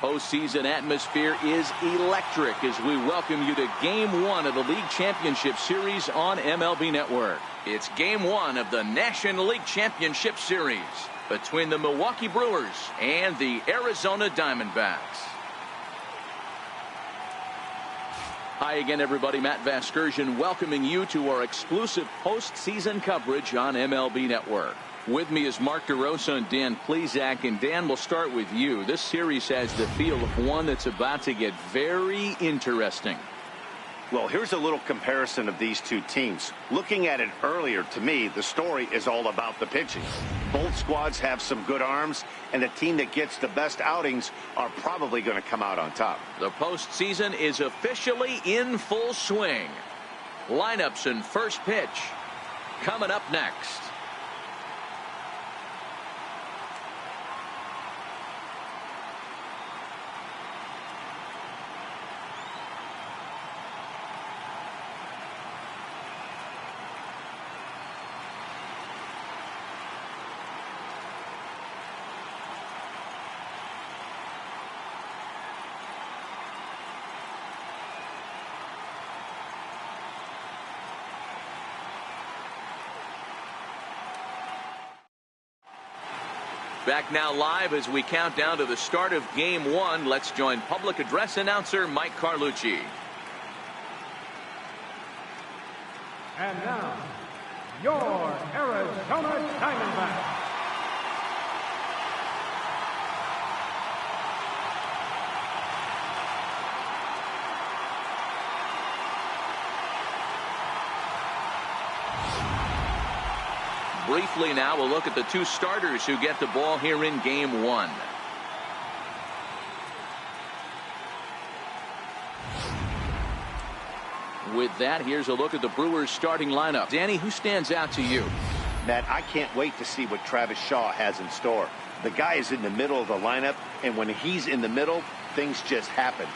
Postseason atmosphere is electric as we welcome you to Game 1 of the League Championship Series on MLB Network. It's Game 1 of the National League Championship Series between the Milwaukee Brewers and the Arizona Diamondbacks. Hi again, everybody. Matt Vasgersian welcoming you to our exclusive postseason coverage on MLB Network. With me is Mark DeRosa and Dan Plesac. And Dan, we'll start with you. This series has the feel of one that's about to get very interesting. Well, here's a little comparison of these two teams. Looking at it earlier, to me, the story is all about the pitching. Both squads have some good arms, and the team that gets the best outings are probably going to come out on top. The postseason is officially in full swing. Lineups and first pitch coming up next. Back now live as we count down to the start of Game 1. Let's join public address announcer Mike Carlucci. And now, your Arizona Diamondbacks. Briefly now, we'll look at the two starters who get the ball here in Game 1. With that, here's a look at the Brewers starting lineup. Danny, who stands out to you? Matt, I can't wait to see what Travis Shaw has in store. The guy is in the middle of the lineup, and when he's in the middle, things just happen.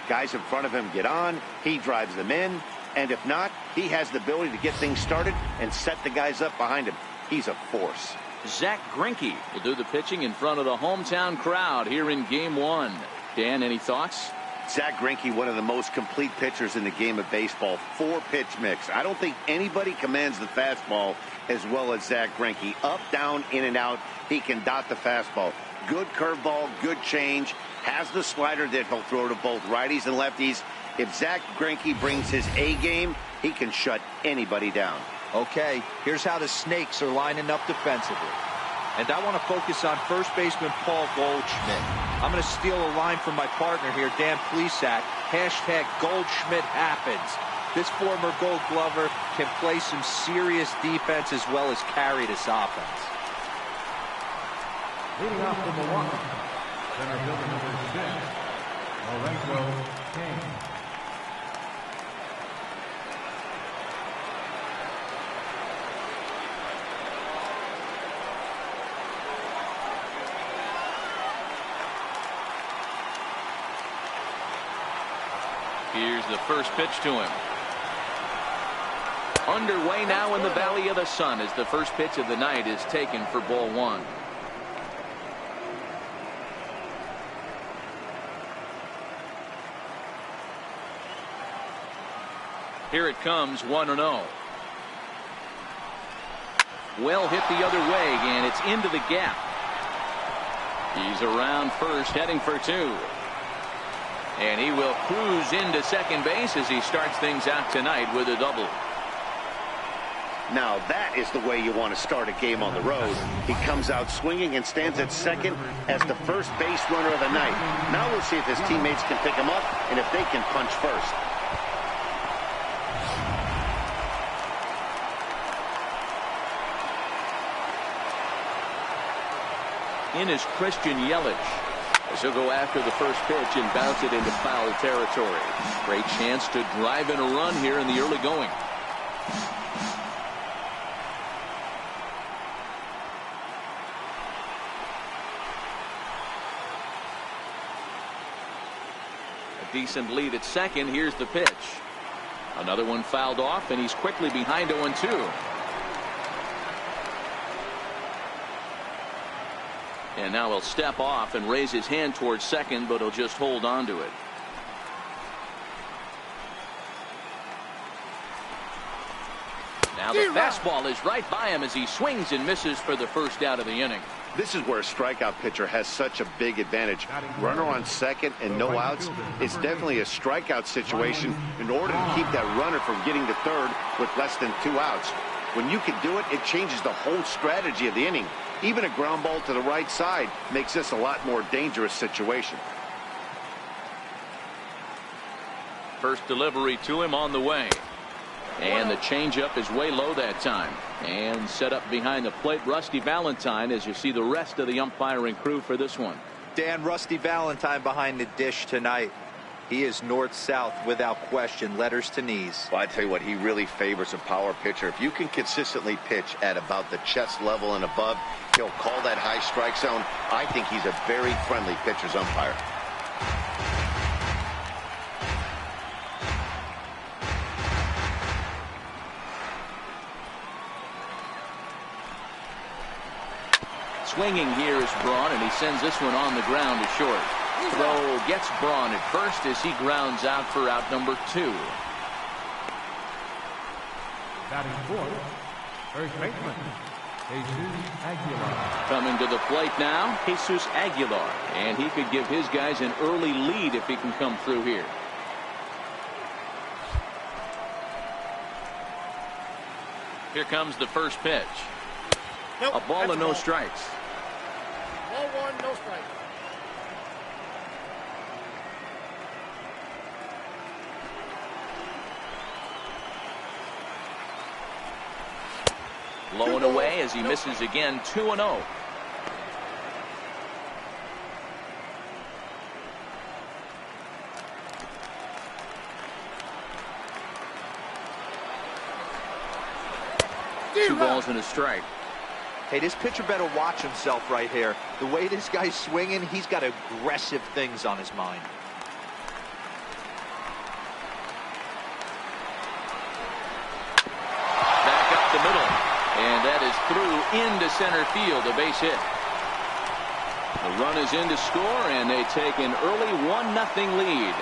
Guys in front of him get on, he drives them in, and if not, he has the ability to get things started and set the guys up behind him. He's a force. Zach Greinke will do the pitching in front of the hometown crowd here in Game 1. Dan, any thoughts? Zach Greinke, one of the most complete pitchers in the game of baseball. 4-pitch mix. I don't think anybody commands the fastball as well as Zach Greinke. Up, down, in and out. He can dot the fastball. Good curveball, good change. Has the slider that he'll throw to both righties and lefties. If Zach Greinke brings his A game, he can shut anybody down. Okay, here's how the Snakes are lining up defensively. And I want to focus on first baseman Paul Goldschmidt. I'm going to steal a line from my partner here, Dan Plesac. Hashtag Goldschmidt happens. This former Gold Glover can play some serious defense as well as carry this offense. Leading off the Milwaukee, center fielder number 6, Lorenzo King. Here's the first pitch to him. Underway now in the Valley of the Sun as the first pitch of the night is taken for ball 1. Here it comes, 1-0. Well hit the other way, and it's into the gap. He's around first, heading for 2. And he will cruise into second base as he starts things out tonight with a double. Now that is the way you want to start a game on the road. He comes out swinging and stands at second as the first base runner of the night. Now we'll see if his teammates can pick him up and if they can punch first. In is Christian Yelich, as he'll go after the first pitch and bounce it into foul territory. Great chance to drive in a run here in the early going. A decent lead at second. Here's the pitch. Another one fouled off, and he's quickly behind 0-2. And now he'll step off and raise his hand towards second, but he'll just hold on to it. Now the fastball is right by him as he swings and misses for the first out of the inning. This is where a strikeout pitcher has such a big advantage. Runner on second and no outs. It's definitely a strikeout situation in order to keep that runner from getting to third with less than 2 outs. When you can do it, it changes the whole strategy of the inning. Even a ground ball to the right side makes this a lot more dangerous situation. First delivery to him on the way. And the changeup is way low that time. And set up behind the plate, Rusty Valentine, as you see the rest of the umpiring crew for this one. Dan, Rusty Valentine behind the dish tonight. He is north-south without question, letters to knees. Well, I tell you what, he really favors a power pitcher. If you can consistently pitch at about the chest level and above, he'll call that high strike zone. I think he's a very friendly pitcher's umpire. Swinging here is Braun, and he sends this one on the ground to short. Throw gets Braun at first as he grounds out for out number 2. Batting fourth, first baseman, Jesus Aguilar. Coming to the plate now, Jesus Aguilar. And he could give his guys an early lead if he can come through here. Here comes the first pitch. Nope, a ball and no strikes. Ball 1, no strike. Low and away as he misses again. 2-0. Two balls and a strike. Hey, this pitcher better watch himself right here. The way this guy's swinging, he's got aggressive things on his mind. Back up the middle. And that is through into center field, a base hit. The run is in to score, and they take an early 1-0 lead.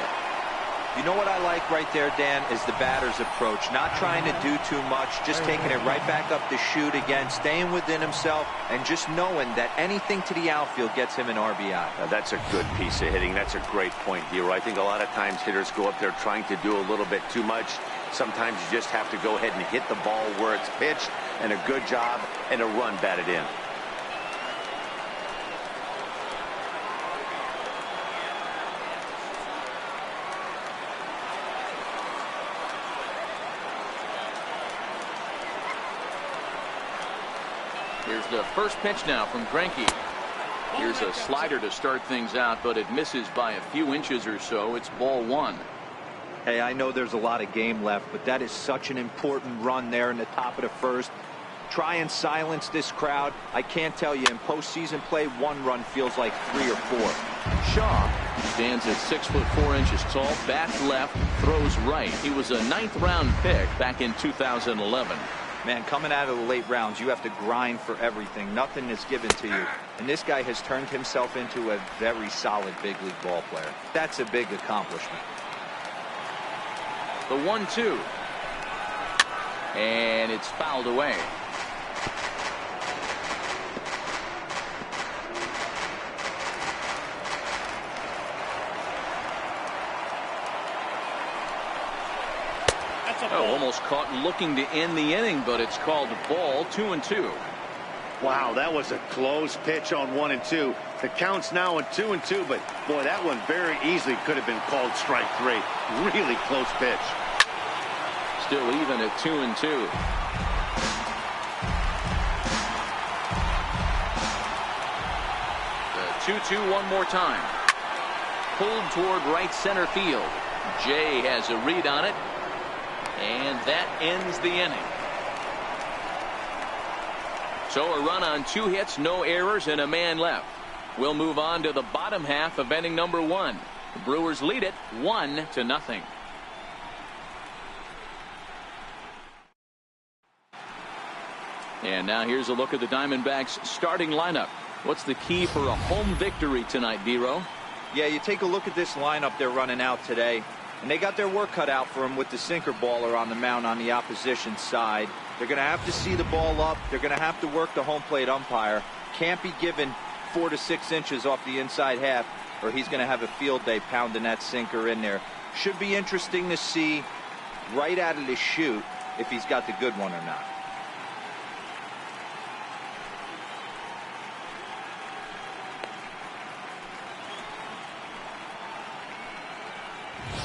You know what I like right there, Dan, is the batter's approach. Not trying to do too much, just taking it right back up the chute again, staying within himself, and just knowing that anything to the outfield gets him an RBI. Now, that's a good piece of hitting. That's a great point, Hero. I think a lot of times hitters go up there trying to do a little bit too much. Sometimes you just have to go ahead and hit the ball where it's pitched, and a good job, and a run batted in. Here's the first pitch now from Greinke. Here's a slider to start things out, but it misses by a few inches or so. It's ball 1. Hey, I know there's a lot of game left, but that is such an important run there in the top of the first. Try and silence this crowd. I can't tell you, in postseason play, 1 run feels like 3 or 4. Shaw stands at 6'4" tall, bats left, throws right. He was a 9th-round pick back in 2011. Man, coming out of the late rounds, you have to grind for everything. Nothing is given to you. And this guy has turned himself into a very solid big league ball player. That's a big accomplishment. The 1-2. And it's fouled away. Oh, almost caught looking to end the inning, but it's called ball. 2-2. Wow, that was a close pitch on 1 and 2. The count's now at 2 and 2, but boy, that one very easily could have been called strike 3. Really close pitch. Still even at 2 and 2. The 2-2 one more time. Pulled toward right center field. Jay has a read on it. And that ends the inning. So a run on 2 hits, no errors, and a man left. We'll move on to the bottom half of inning number 1. The Brewers lead it 1-0. And now here's a look at the Diamondbacks starting lineup. What's the key for a home victory tonight, Vero? Yeah, you take a look at this lineup they're running out today, and they got their work cut out for them with the sinker baller on the mound on the opposition side. They're going to have to see the ball up. They're going to have to work the home plate umpire. Can't be given 4 to 6 inches off the inside half, or he's going to have a field day pounding that sinker in there. Should be interesting to see right out of the chute if he's got the good one or not.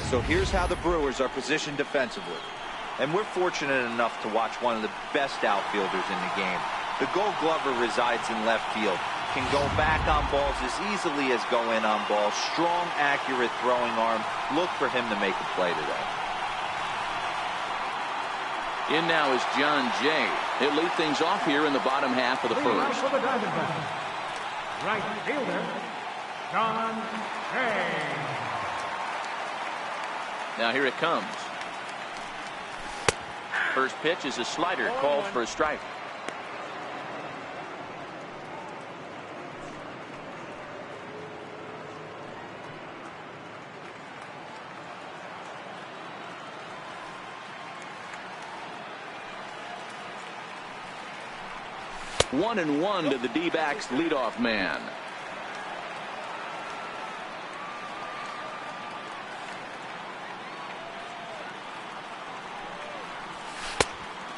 So here's how the Brewers are positioned defensively. And we're fortunate enough to watch one of the best outfielders in the game. The Gold Glover resides in left field. Can go back on balls as easily as go in on balls. Strong, accurate throwing arm. Look for him to make a play today. In now is John Jay. He'll lead things off here in the bottom half of the first. For the Diamondbacks, right fielder, John Jay. Now here it comes. First pitch is a slider called for a strike. One and one to the D-backs leadoff man.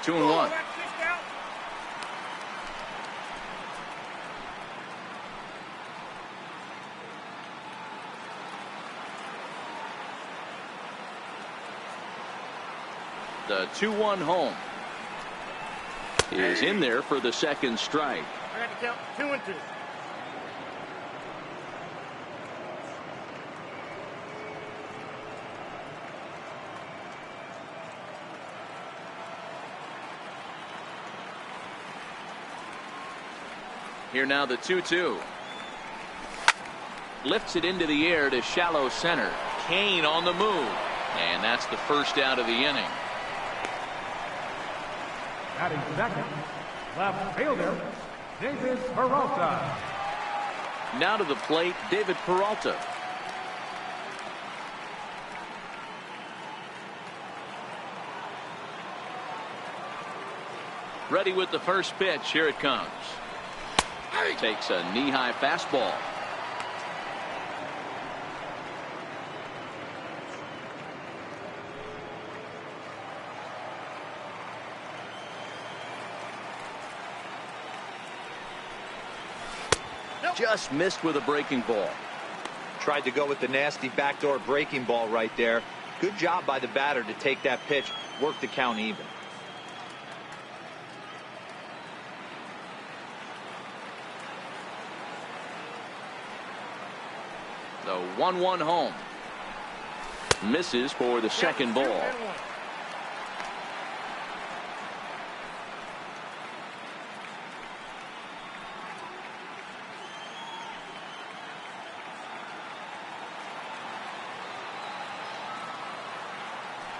Two and one. The 2-1 home is in there for the second strike. I got to count 2 and 2. Here now the 2-2. Lifts it into the air to shallow center. Kane on the move. And that's the first out of the inning. Batting second, left fielder, David Peralta. Now to the plate, David Peralta. Ready with the first pitch. Here it comes. Takes a knee-high fastball. Just missed with a breaking ball. Tried to go with the nasty backdoor breaking ball right there. Good job by the batter to take that pitch, work the count even. The 1-1 home. Misses for the second ball.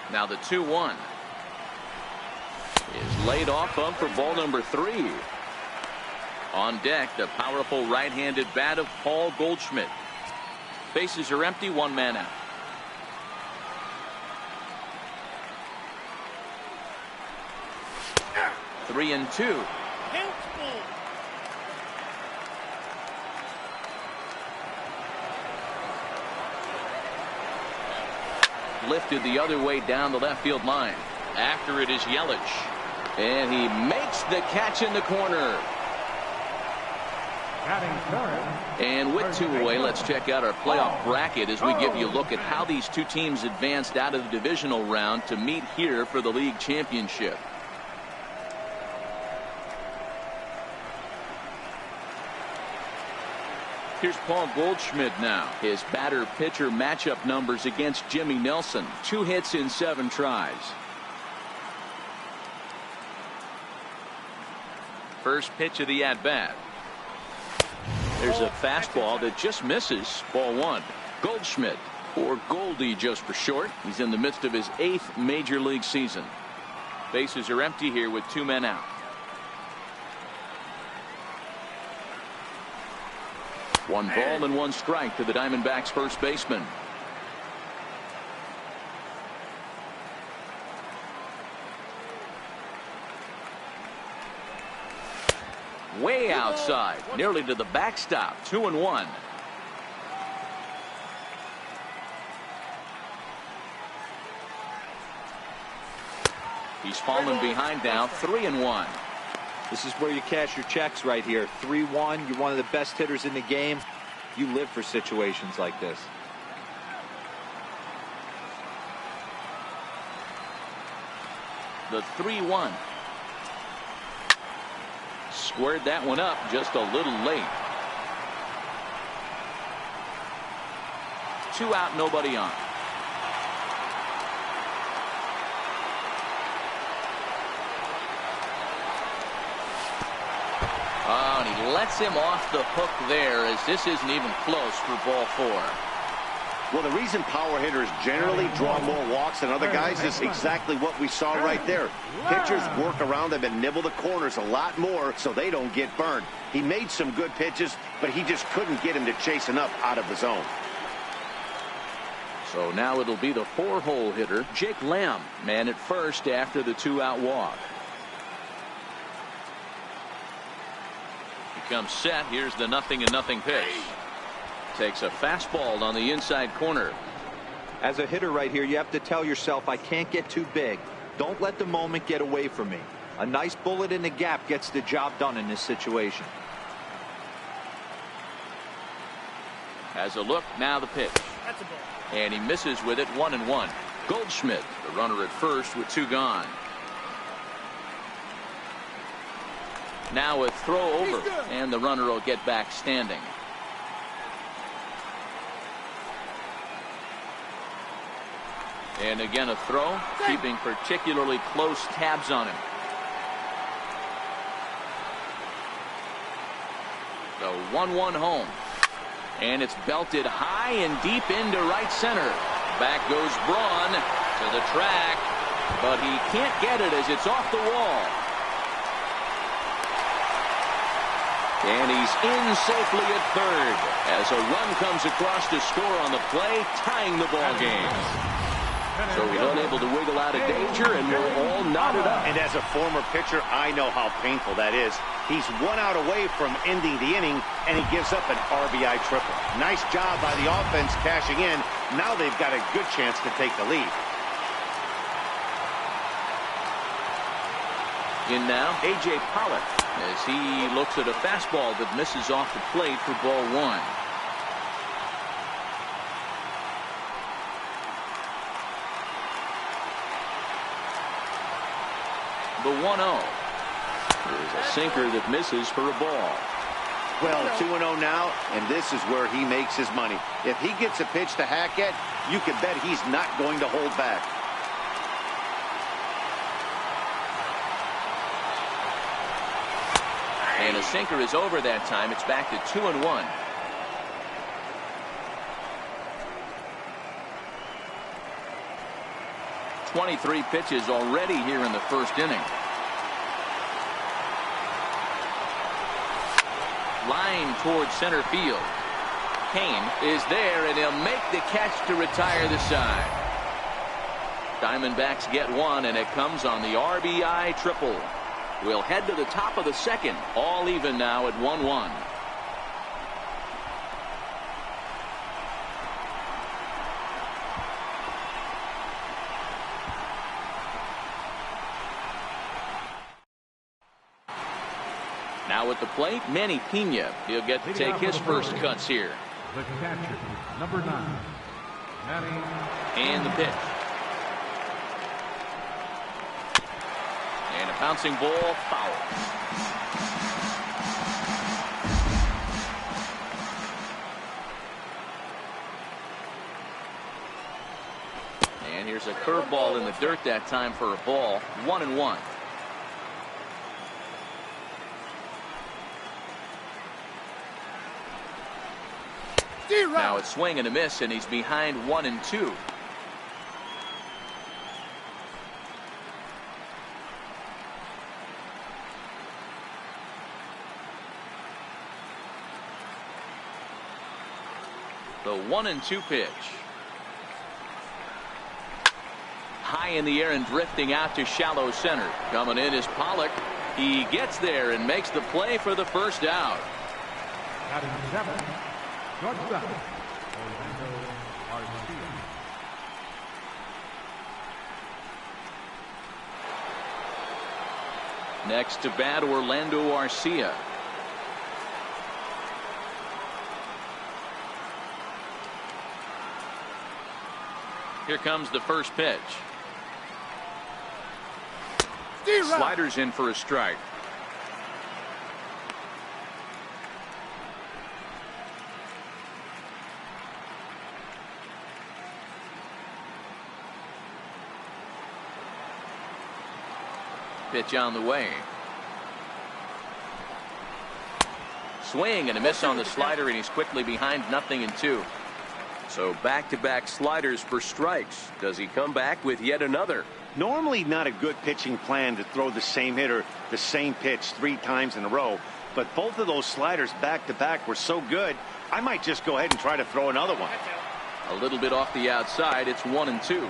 Now the 2-1 is laid off of for ball number 3. On deck, the powerful right-handed bat of Paul Goldschmidt. Bases are empty, 1 man out. Three and two. Lifted the other way down the left field line. After it is Yelich. And he makes the catch in the corner. And with 2 away, let's check out our playoff bracket as we give you a look at how these two teams advanced out of the divisional round to meet here for the league championship. Here's Paul Goldschmidt now. His batter-pitcher matchup numbers against Jimmy Nelson. 2 hits in 7 tries. First pitch of the at-bat. There's a fastball that just misses. Ball 1. Goldschmidt, or Goldie just for short. He's in the midst of his 8th major league season. Bases are empty here with 2 men out. One ball and one strike to the Diamondbacks first baseman. Way outside, nearly to the backstop. 2-1. He's fallen behind now. 3-1. This is where you cash your checks right here. 3-1. You're one of the best hitters in the game. You live for situations like this. The 3-1. Squared that one up just a little late. 2 out, nobody on. Oh, and he lets him off the hook there, as this isn't even close for ball 4. Well, the reason power hitters generally draw more walks than other guys is exactly what we saw right there. Pitchers work around them and nibble the corners a lot more so they don't get burned. He made some good pitches, but he just couldn't get him to chase enough out of the zone. So now it'll be the 4-hole hitter, Jake Lamb, man at first after the 2-out walk. He comes set. Here's the 0-0 pitch. Takes a fastball on the inside corner. As a hitter right here, you have to tell yourself, I can't get too big. Don't let the moment get away from me. A nice bullet in the gap gets the job done in this situation. Has a look. Now the pitch. That's a ball. And he misses with it. 1-1. Goldschmidt, the runner at first with 2 gone. Now a throw over, and the runner will get back standing. And again a throw, keeping particularly close tabs on him. The 1-1 home. And it's belted high and deep into right center. Back goes Braun to the track, but he can't get it as it's off the wall. And he's in safely at third as a run comes across to score on the play, tying the ball game. So he's unable to wiggle out of danger, and we're all knotted up. And as a former pitcher, I know how painful that is. He's 1 out away from ending the inning, and he gives up an RBI triple. Nice job by the offense cashing in. Now they've got a good chance to take the lead. In now, A.J. Pollock, as he looks at a fastball that misses off the plate for ball 1. The 1-0. There's a sinker that misses for a ball. Well, 2-0 now, and this is where he makes his money. If he gets a pitch to hack at, you can bet he's not going to hold back. And a sinker is over that time. It's back to 2-1. .23 pitches already here in the first inning. Line towards center field. Kane is there, and he'll make the catch to retire the side. Diamondbacks get 1, and it comes on the RBI triple. We'll head to the top of the second. All even now at 1-1. Now at the plate, Manny Pena. He'll get to take his first cuts here. The catcher, number 9, Manny. And the pitch. And a bouncing ball, foul. And here's a curveball in the dirt that time for a ball. 1-1. Now it's swing and a miss, and he's behind 1-2. The 1-2 pitch. High in the air and drifting out to shallow center. Coming in is Pollock. He gets there and makes the play for the first out. Batting 7, shortstop, Orlando Arcia. Next to bat, Orlando Arcia. Here comes the first pitch. Sliders in for a strike. Pitch on the way. Swing and a miss on the slider, and he's quickly behind 0-2. So back-to-back sliders for strikes. Does he come back with yet another? Normally not a good pitching plan to throw the same hitter the same pitch 3 times in a row, but both of those sliders back-to-back were so good, I might just go ahead and try to throw another one. A little bit off the outside. It's 1-2.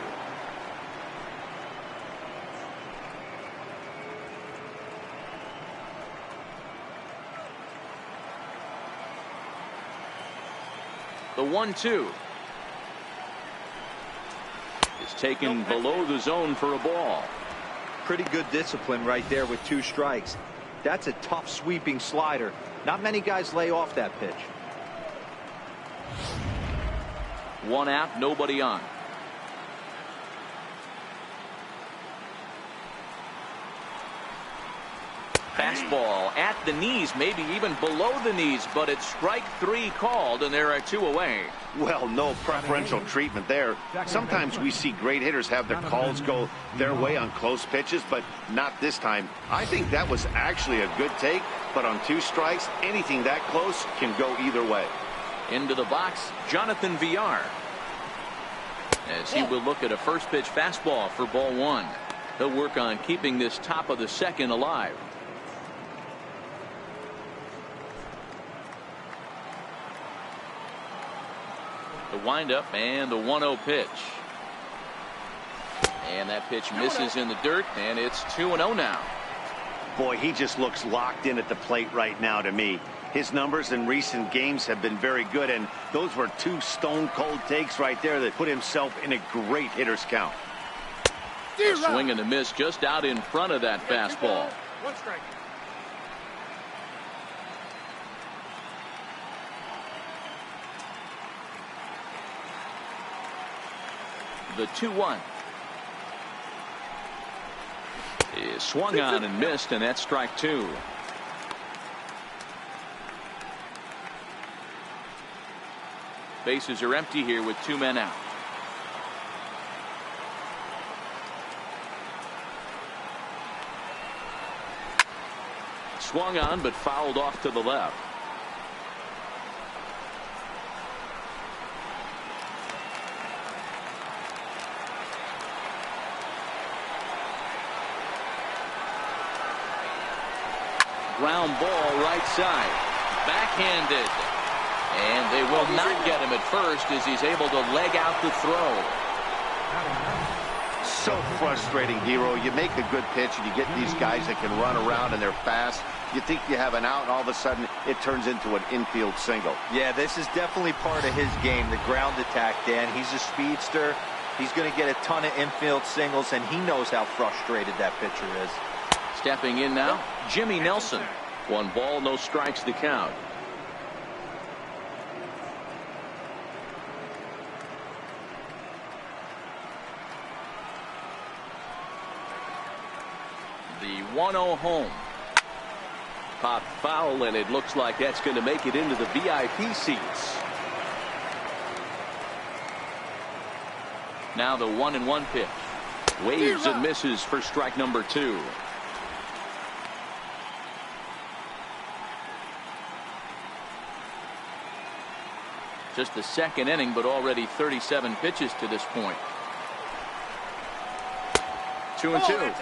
The 1-2 is taken below the zone for a ball. Pretty good discipline right there with 2 strikes. That's a tough sweeping slider. Not many guys lay off that pitch. 1 out, nobody on. Fastball at the knees, maybe even below the knees, but it's strike 3 called, and there are 2 away. Well, no preferential treatment there. Sometimes we see great hitters have their calls go their way on close pitches, but not this time. I think that was actually a good take, but on 2 strikes, anything that close can go either way. Into the box, Jonathan Villar. As he will look at a first pitch fastball for ball 1. He'll work on keeping this top of the second alive. The windup and the 1-0 pitch. And that pitch misses in the dirt, and it's 2-0 now. Boy, he just looks locked in at the plate right now to me. His numbers in recent games have been very good, and those were 2 stone-cold takes right there that put himself in a great hitter's count. A swing and a miss just out in front of that fastball. 1 strike. The 2-1 is swung on and missed, and that's strike 2. Bases are empty here with 2 men out. Swung on but fouled off to the left. Ground ball right side. Backhanded. And they will not get him at first as he's able to leg out the throw. So frustrating, Hero. You make a good pitch and you get these guys that can run around and they're fast. You think you have an out, and all of a sudden it turns into an infield single. Yeah, this is definitely part of his game, the ground attack, Dan. He's a speedster. He's going to get a ton of infield singles, and he knows how frustrated that pitcher is. Stepping in now, Jimmy Nelson. 1 ball, no strikes to count. The 1-0 home. Pop foul, and it looks like that's going to make it into the VIP seats. Now the 1-1 pitch. Waves and misses for strike number 2. Just the 2nd inning, but already 37 pitches to this point. 2-2.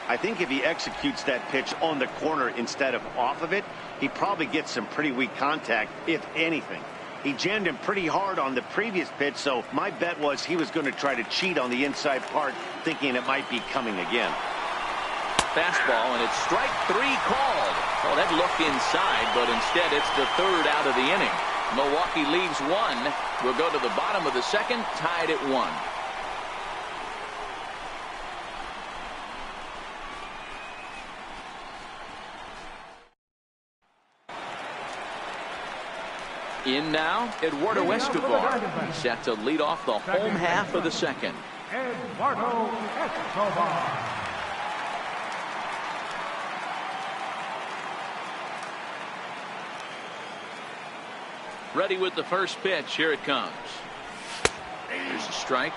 I think if he executes that pitch on the corner instead of off of it, he probably gets some pretty weak contact, if anything. He jammed him pretty hard on the previous pitch, so my bet was he was going to try to cheat on the inside part, thinking it might be coming again. Fastball, and it's strike 3 called. Well, that looked inside, but instead it's the 3rd out of the inning. Milwaukee leaves 1. We'll go to the bottom of the 2nd, tied at 1. In now, Eduardo Escobar. He's set to lead off the home half of the 2nd. Eduardo Escobar. Ready with the first pitch. Here it comes. Here's a strike.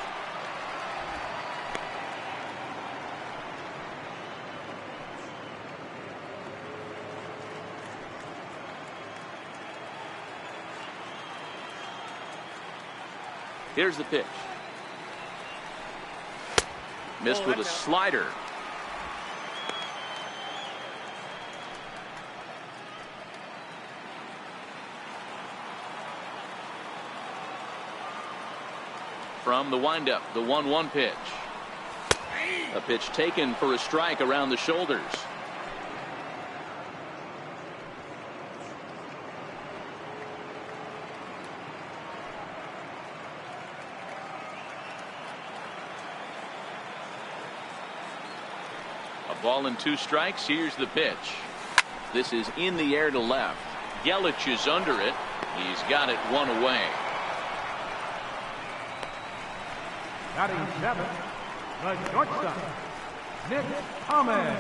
Here's the pitch. Missed with a slider. From the windup, the 1-1 pitch. A pitch taken for a strike around the shoulders. A ball and 2 strikes. Here's the pitch. This is in the air to left. Yelich is under it. He's got it 1 away. Batting 7, the shortstop, Nick Ahmed.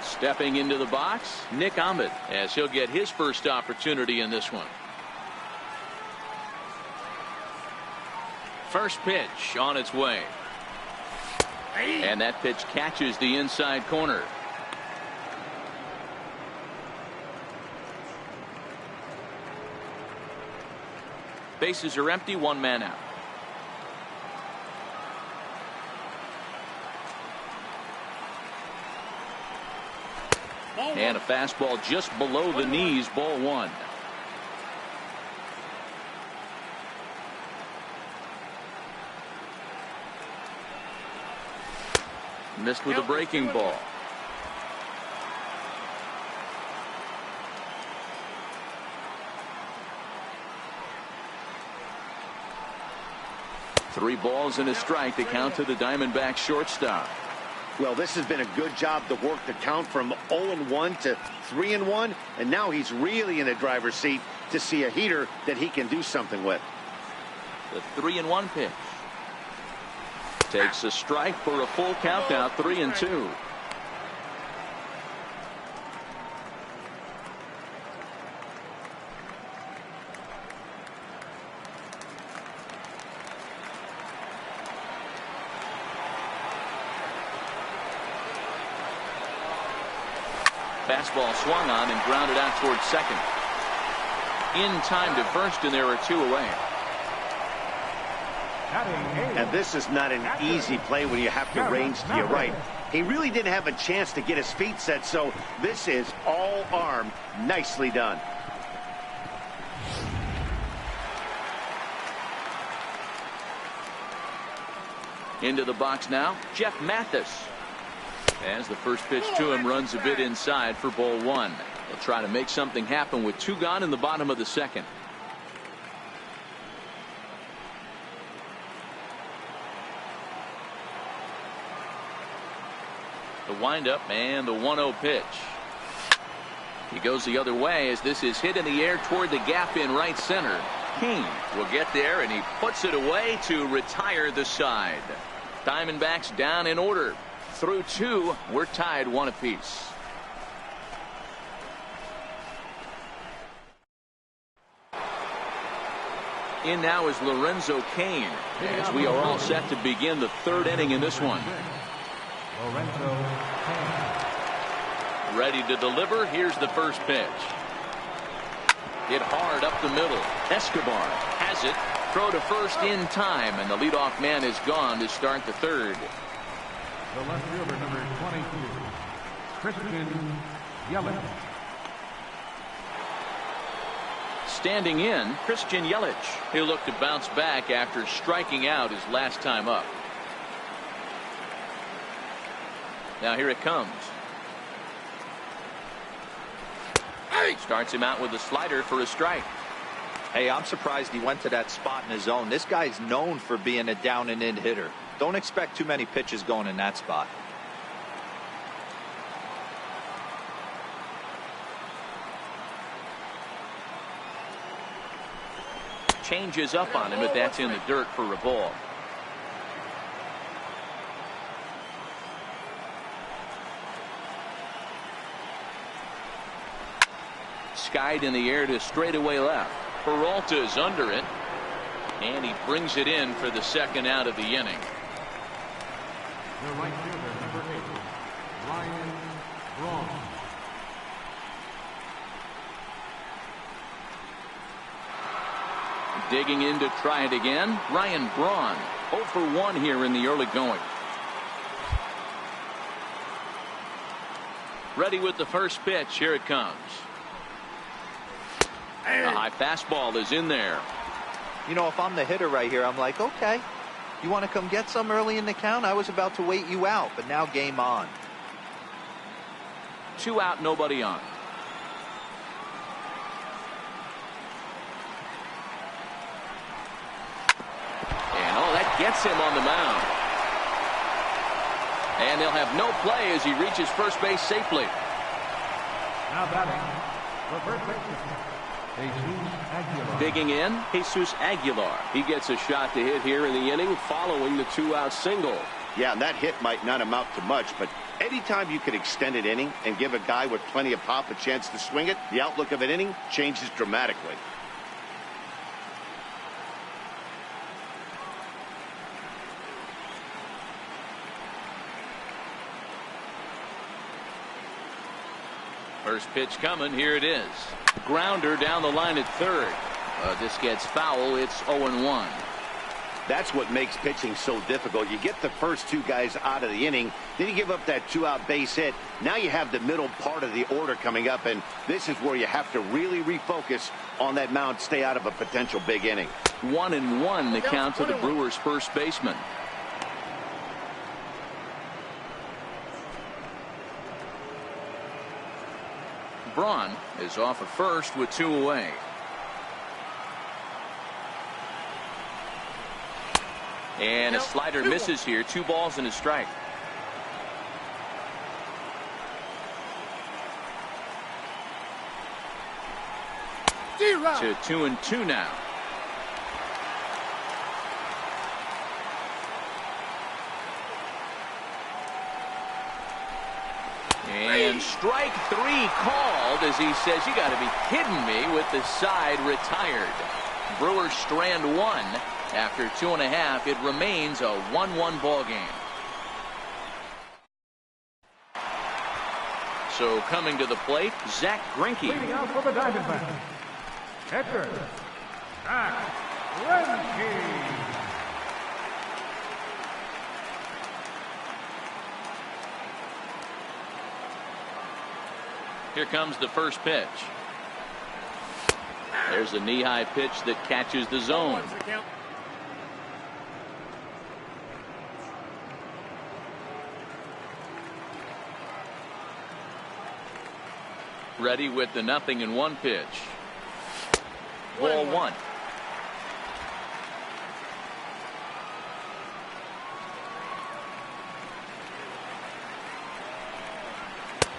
Stepping into the box, Nick Ahmed, as he'll get his first opportunity in this one. First pitch on its way. And that pitch catches the inside corner. Bases are empty, 1 man out. And a fastball just below the knees, ball 1. Missed with a breaking ball. Three balls and a strike to count to the Diamondbacks shortstop. Well, this has been a good job to work the count from 0-1 to 3-1, and now he's really in the driver's seat to see a heater that he can do something with. The 3-1 pitch. Takes a strike for a full count now, 3-2. Fastball swung on and grounded out towards second. In time to first, and there are 2 away. And this is not an easy play when you have to range to your right. He really didn't have a chance to get his feet set, so this is all arm. Nicely done. Into the box now, Jeff Mathis. As the first pitch to him runs a bit inside for ball 1. They'll try to make something happen with 2 gone in the bottom of the second. The windup and the 1-0 pitch. He goes the other way as this is hit in the air toward the gap in right center. King will get there, and he puts it away to retire the side. Diamondbacks down in order. Through 2, we're tied 1 apiece. In now is Lorenzo Cain, as we are all set to begin the 3rd inning in this one. Lorenzo Cain. Ready to deliver. Here's the first pitch. Hit hard up the middle. Escobar has it. Throw to first in time, and the leadoff man is gone to start the 3rd. The left fielder, number 22, Christian Yelich. standing in, Christian Yelich. He'll look to bounce back after striking out his last time up. Now here it comes. Starts him out with a slider for a strike. Hey, I'm surprised he went to that spot in his zone. This guy's known for being a down and in hitter. Don't expect too many pitches going in that spot. Changes up on him, but that's in the dirt for a ball. Skied in the air to straightaway left. Peralta's under it, and he brings it in for the second out of the inning. The right fielder, number 8, Ryan Braun. Digging in to try it again, Ryan Braun. 0 for 1 here in the early going. Ready with the first pitch. Here it comes. A high fastball is in there. You know, if I'm the hitter right here, I'm like, okay, you want to come get some early in the count? I was about to wait you out, but now game on. 2 out, nobody on. And that gets him on the mound. And they'll have no play as he reaches first base safely. Now batting, the first baseman, Jesus Aguilar. Digging in, Jesus Aguilar. He gets a shot to hit here in the inning following the 2-out single. Yeah, and that hit might not amount to much, but anytime you can extend an inning and give a guy with plenty of pop a chance to swing it, the outlook of an inning changes dramatically. First pitch coming. Here it is. Grounder down the line at third. This gets foul. It's 0-1. That's what makes pitching so difficult. You get the first 2 guys out of the inning, then you give up that 2-out base hit. Now you have the middle part of the order coming up, and this is where you have to really refocus on that mound, stay out of a potential big inning. 1-1 the count to the Brewers' first baseman. Braun is off at first with 2 away. And a slider misses here. 2 balls and a strike. To 2-2 now. And strike 3 called as he says, you got to be kidding me, with the side retired. Brewers strand 1 after 2.5. It remains a 1-1 ball game. So coming to the plate, Zach Greinke. Leading out for the Diamondbacks, catcher, Zach Greinke. Here comes the first pitch. There's a knee-high pitch that catches the zone. Ready with the 0-1 pitch. Ball 1.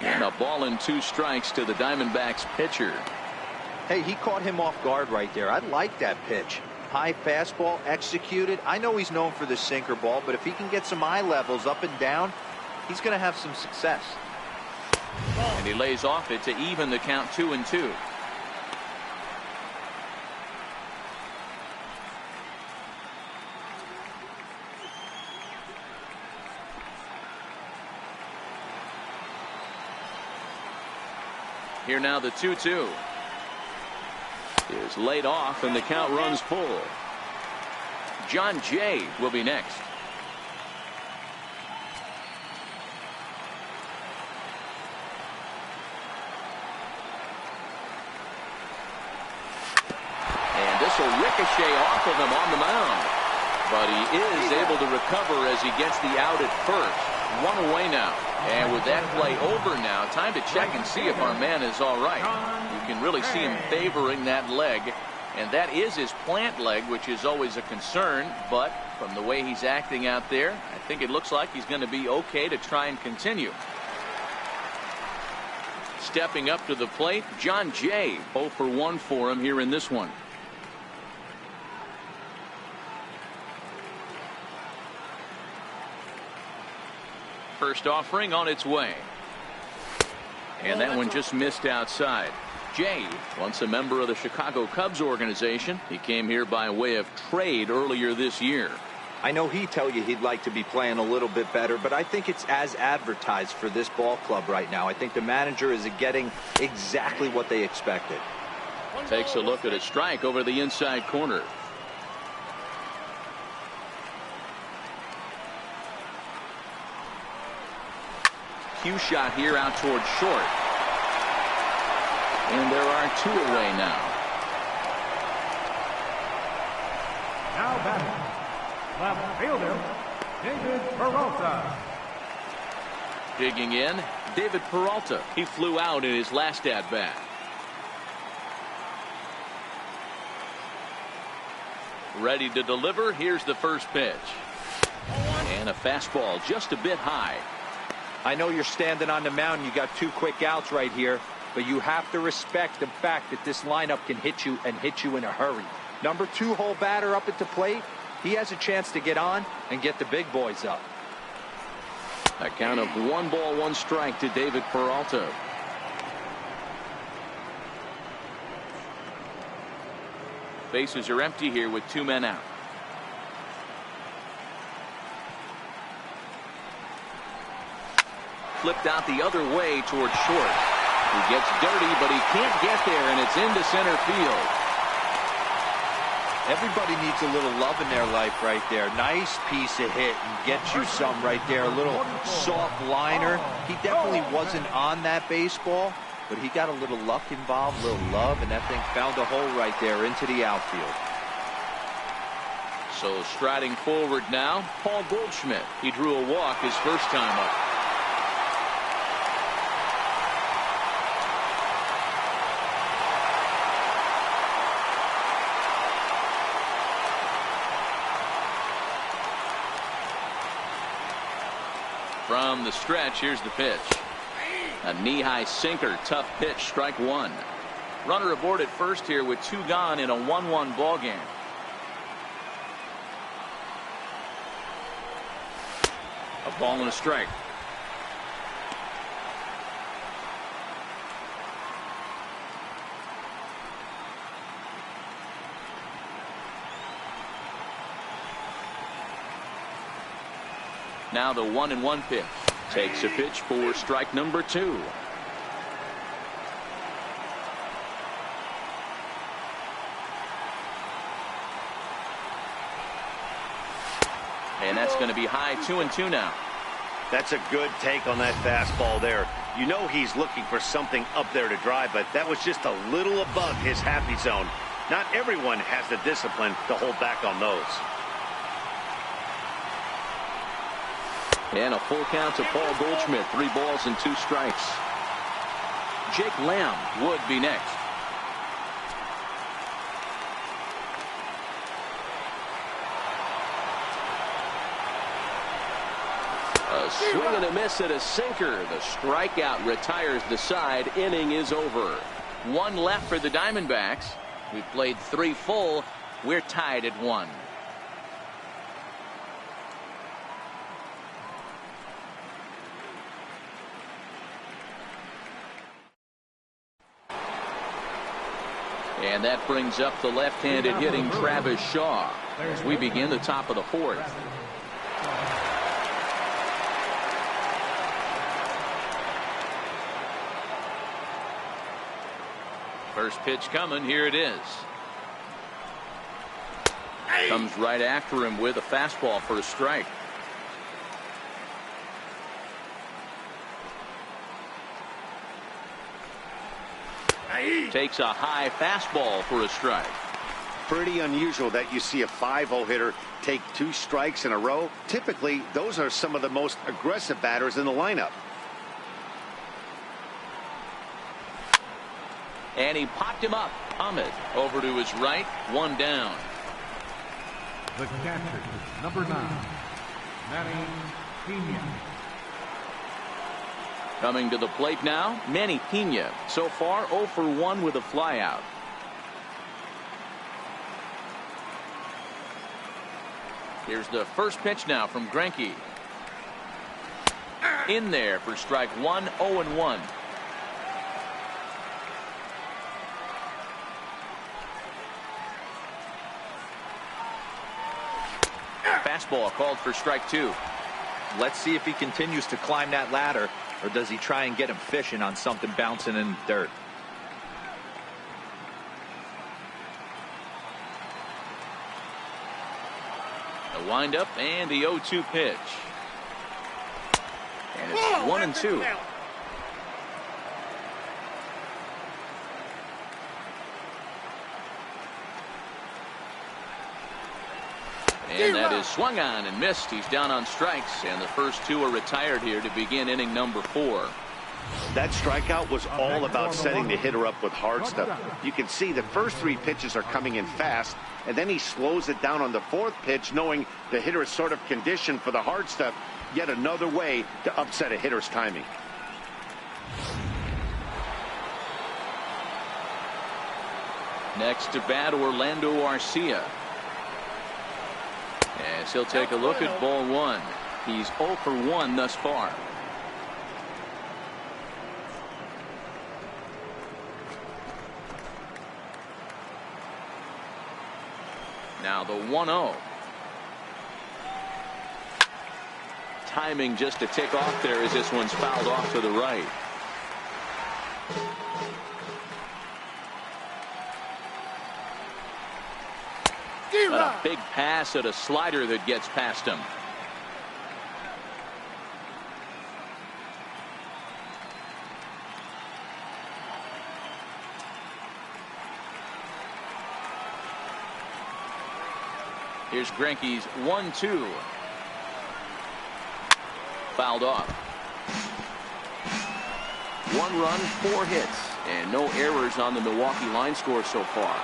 And a ball and 2 strikes to the Diamondbacks pitcher. Hey, he caught him off guard right there. I like that pitch. High fastball executed. I know he's known for the sinker ball, but if he can get some eye levels up and down, he's going to have some success. And he lays off it to even the count 2-2. Here now the 2-2 is laid off and the count runs full. John Jay will be next. will ricochet off of him on the mound. But he is able to recover as he gets the out at first. One away now. And with that play over now, time to check and see if our man is all right. You can really see him favoring that leg. And that is his plant leg, which is always a concern. But from the way he's acting out there, I think it looks like he's going to be okay to try and continue. Stepping up to the plate, John Jay. 0 for 1 for him here in this one. First offering on its way. And that one just missed outside. Jay, once a member of the Chicago Cubs organization, he came here by way of trade earlier this year. I know he'd tell you he'd like to be playing a little bit better, but I think it's as advertised for this ball club right now. I think the manager is getting exactly what they expected. Takes a look at a strike over the inside corner. Cue shot here out towards short. And there are 2 away now. Now batting, left fielder, David Peralta. Digging in, David Peralta. He flew out in his last at-bat. Ready to deliver. Here's the first pitch. And a fastball just a bit high. I know you're standing on the mound. You got 2 quick outs right here, but you have to respect the fact that this lineup can hit you and hit you in a hurry. Number 2 hole batter up at the plate. He has a chance to get on and get the big boys up. A count of 1 ball, 1 strike to David Peralta. Bases are empty here with 2 men out. Flipped out the other way towards short. He gets dirty, but he can't get there, and it's into center field. Everybody needs a little love in their life right there. Nice piece of hit and gets you some right there. A little soft liner. He definitely wasn't on that baseball, but he got a little luck involved, a little love, and that thing found a hole right there into the outfield. So striding forward now, Paul Goldschmidt. He drew a walk his first time up. From the stretch, here's the pitch. A knee-high sinker, tough pitch, strike 1. Runner aboard at first here with 2 gone in a 1-1 ball game. A ball and a strike. Now the 1-1 pitch. Takes a pitch for strike number 2. And that's going to be high, 2-2 now. That's a good take on that fastball there. You know he's looking for something up there to drive, but that was just a little above his happy zone. Not everyone has the discipline to hold back on those. And a full count to Paul Goldschmidt. 3 balls and 2 strikes. Jake Lamb would be next. A swing and a miss at a sinker. The strikeout retires the side. Inning is over. 1 left for the Diamondbacks. We played 3 full. We're tied at 1. And that brings up the left-handed hitting Travis Shaw as we begin the top of the 4th. First pitch coming. Here it is. Comes right after him with a fastball for a strike. Takes a high fastball for a strike. pretty unusual that you see a 5-0 hitter take 2 strikes in a row. Typically, those are some of the most aggressive batters in the lineup. And he popped him up. Ahmed over to his right. 1 down. The catcher, number 9, Manny Pena. Coming to the plate now, Manny Pena. So far 0 for 1 with a flyout. Here's the first pitch now from Greinke. In there for strike 1, 0-1. Fastball called for strike 2. Let's see if he continues to climb that ladder, or does he try and get him fishing on something bouncing in the dirt. The windup and the 0-2 pitch. And it's 1-2. And that is swung on and missed. He's down on strikes, and the first 2 are retired here to begin inning number 4. That strikeout was all about setting the hitter up with hard stuff. You can see the first 3 pitches are coming in fast, and then he slows it down on the 4th pitch, knowing the hitter is sort of conditioned for the hard stuff. Yet another way to upset a hitter's timing. Next to bat, Orlando Arcia. As he'll take a look at ball 1. He's 0 for 1 thus far. Now the 1-0. Timing just to tick off there as this one's fouled off to the right. A big pass at a slider that gets past him. Here's Greinke's 1-2. Fouled off. 1 run, 4 hits, and no errors on the Milwaukee line score so far.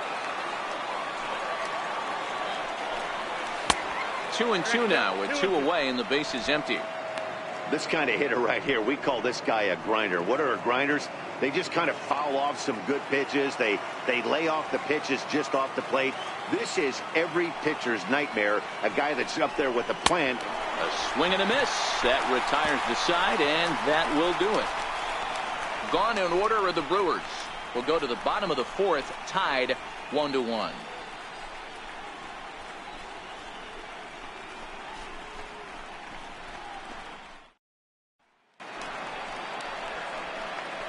2-2 now with 2 away and the base is empty. This kind of hitter right here, we call this guy a grinder. What are grinders? They just kind of foul off some good pitches. They lay off the pitches just off the plate. This is every pitcher's nightmare. A guy that's up there with a plan. A swing and a miss. That retires the side, and that will do it. Gone in order are the Brewers. We'll go to the bottom of the 4th, tied 1-1.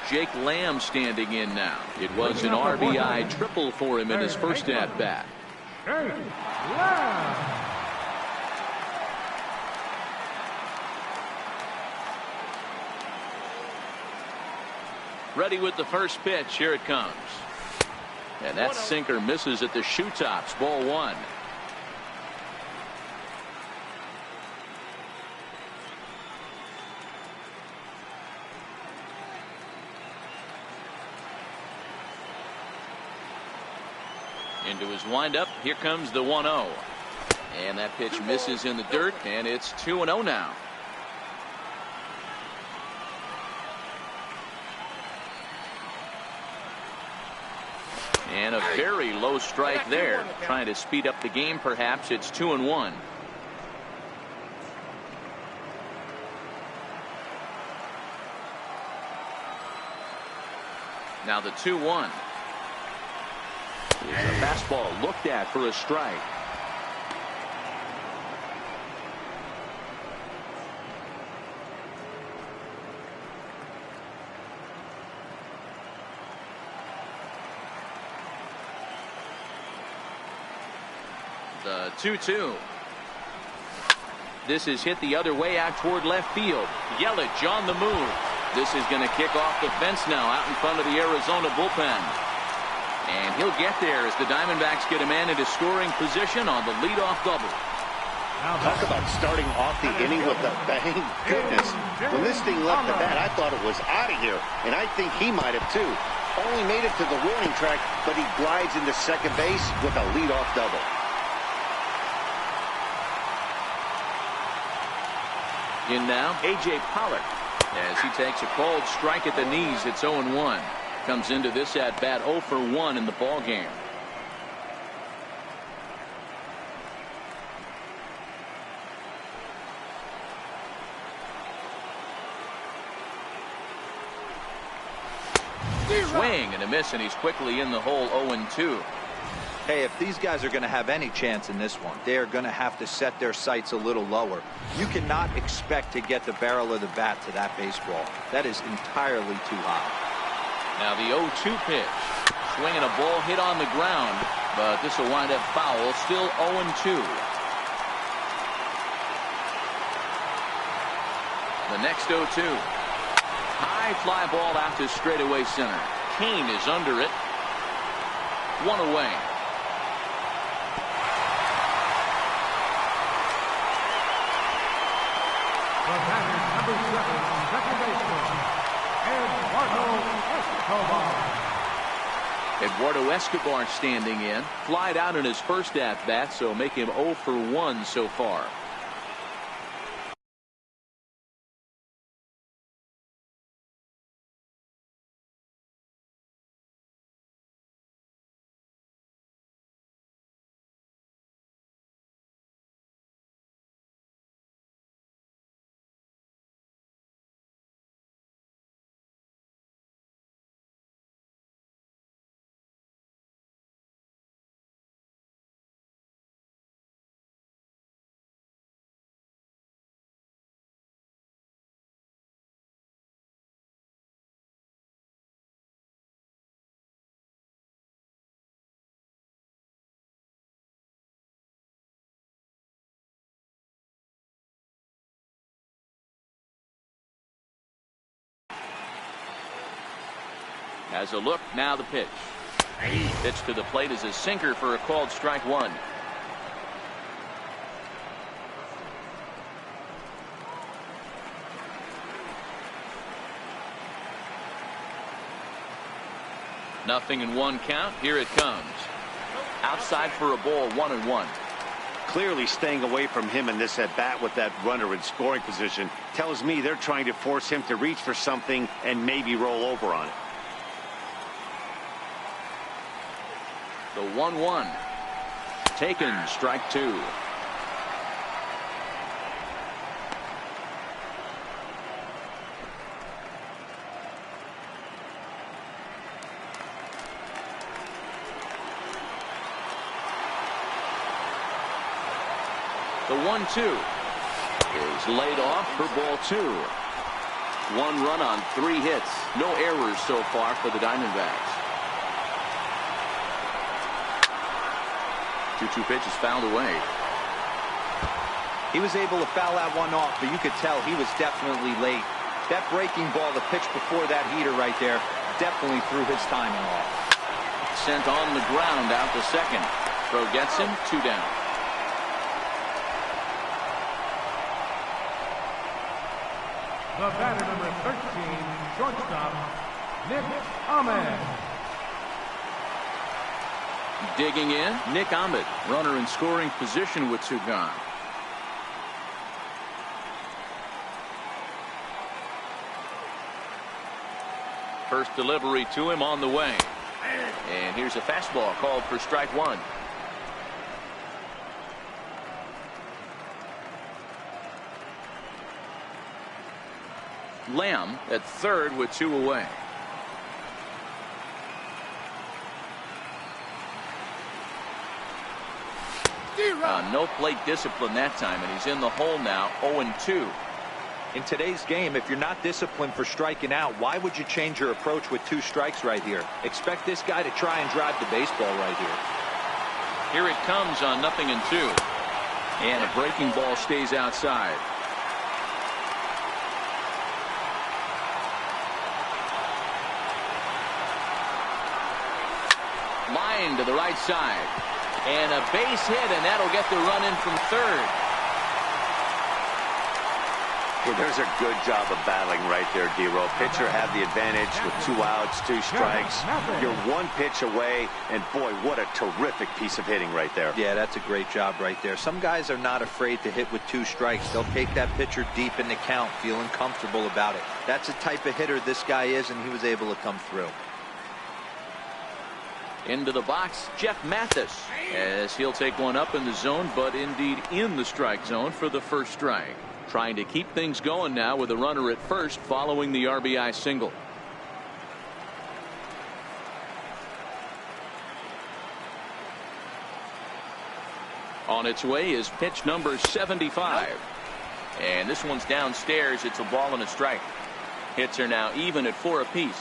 Jake Lamb standing in now. It was an RBI triple for him in his first at bat. Ready with the first pitch. Here it comes. And that sinker misses at the shoe tops. Ball 1. Into his windup. Here comes the 1-0. And that pitch misses in the dirt, and it's 2-0 now. And a very low strike there. Trying to speed up the game, perhaps. It's 2-1. Now the 2-1. Here's a fastball looked at for a strike. The 2-2. This is hit the other way out toward left field. Yelich on the move. This is going to kick off the fence now out in front of the Arizona bullpen. And he'll get there as the Diamondbacks get a man into scoring position on the leadoff double. Talk about starting off the inning with a bang. Goodness. When this thing left the bat, I thought it was out of here. And I think he might have too. Only made it to the warning track, but he glides into second base with a leadoff double. In now, A.J. Pollock. As he takes a cold strike at the knees, it's 0-1. Comes into this at-bat 0 for 1 in the ballgame. Swing and a miss, and he's quickly in the hole 0-2. Hey, if these guys are going to have any chance in this one, they are going to have to set their sights a little lower. You cannot expect to get the barrel of the bat to that baseball. That is entirely too high. Now the 0-2 pitch. Swinging a ball hit on the ground, but this will wind up foul. Still 0-2. The next 0-2. High fly ball out to straightaway center. Kane is under it. 1 away. The batter, number 7, second baseman, Eduardo Escobar standing in. Flied out in his first at-bat, so make him 0 for 1 so far. Has a look, now the pitch. Pitch to the plate is a sinker for a called strike 1. Nothing in 1 count. Here it comes. Outside for a ball, 1-1. Clearly staying away from him in this at-bat with that runner in scoring position tells me they're trying to force him to reach for something and maybe roll over on it. The 1-1. Taken, strike 2. The 1-2 is laid off for ball 2. 1 run on 3 hits. No errors so far for the Diamondbacks. 2-2 pitch is fouled away. He was able to foul that one off, but you could tell he was definitely late. That breaking ball, the pitch before that heater right there, definitely threw his timing off. Sent on the ground out to second. Throw gets him, 2 down. The batter, number 13, shortstop, Nick Ahmed. Digging in, Nick Ahmed, runner in scoring position with 2 gone. First delivery to him on the way. And here's a fastball called for strike 1. Lamb at third with 2 away. No plate discipline that time, and he's in the hole now, 0-2. In today's game, if you're not disciplined for striking out, why would you change your approach with 2 strikes right here? Expect this guy to try and drive the baseball right here. Here it comes on 0-2. And a breaking ball stays outside. Line to the right side. And a base hit, and that'll get the run in from third. Hey, there's a good job of battling right there, D-Row. Pitcher had the advantage with 2 outs, 2 strikes. You're 1 pitch away, and boy, what a terrific piece of hitting right there. Yeah, that's a great job right there. Some guys are not afraid to hit with 2 strikes. They'll take that pitcher deep in the count, feeling comfortable about it. That's the type of hitter this guy is, and he was able to come through. Into the box, Jeff Mathis, as he'll take one up in the zone, but indeed in the strike zone for the first strike. Trying to keep things going now with a runner at first following the RBI single. On its way is pitch number 75. And this one's downstairs. It's a ball and a strike. Hits are now even at 4 apiece.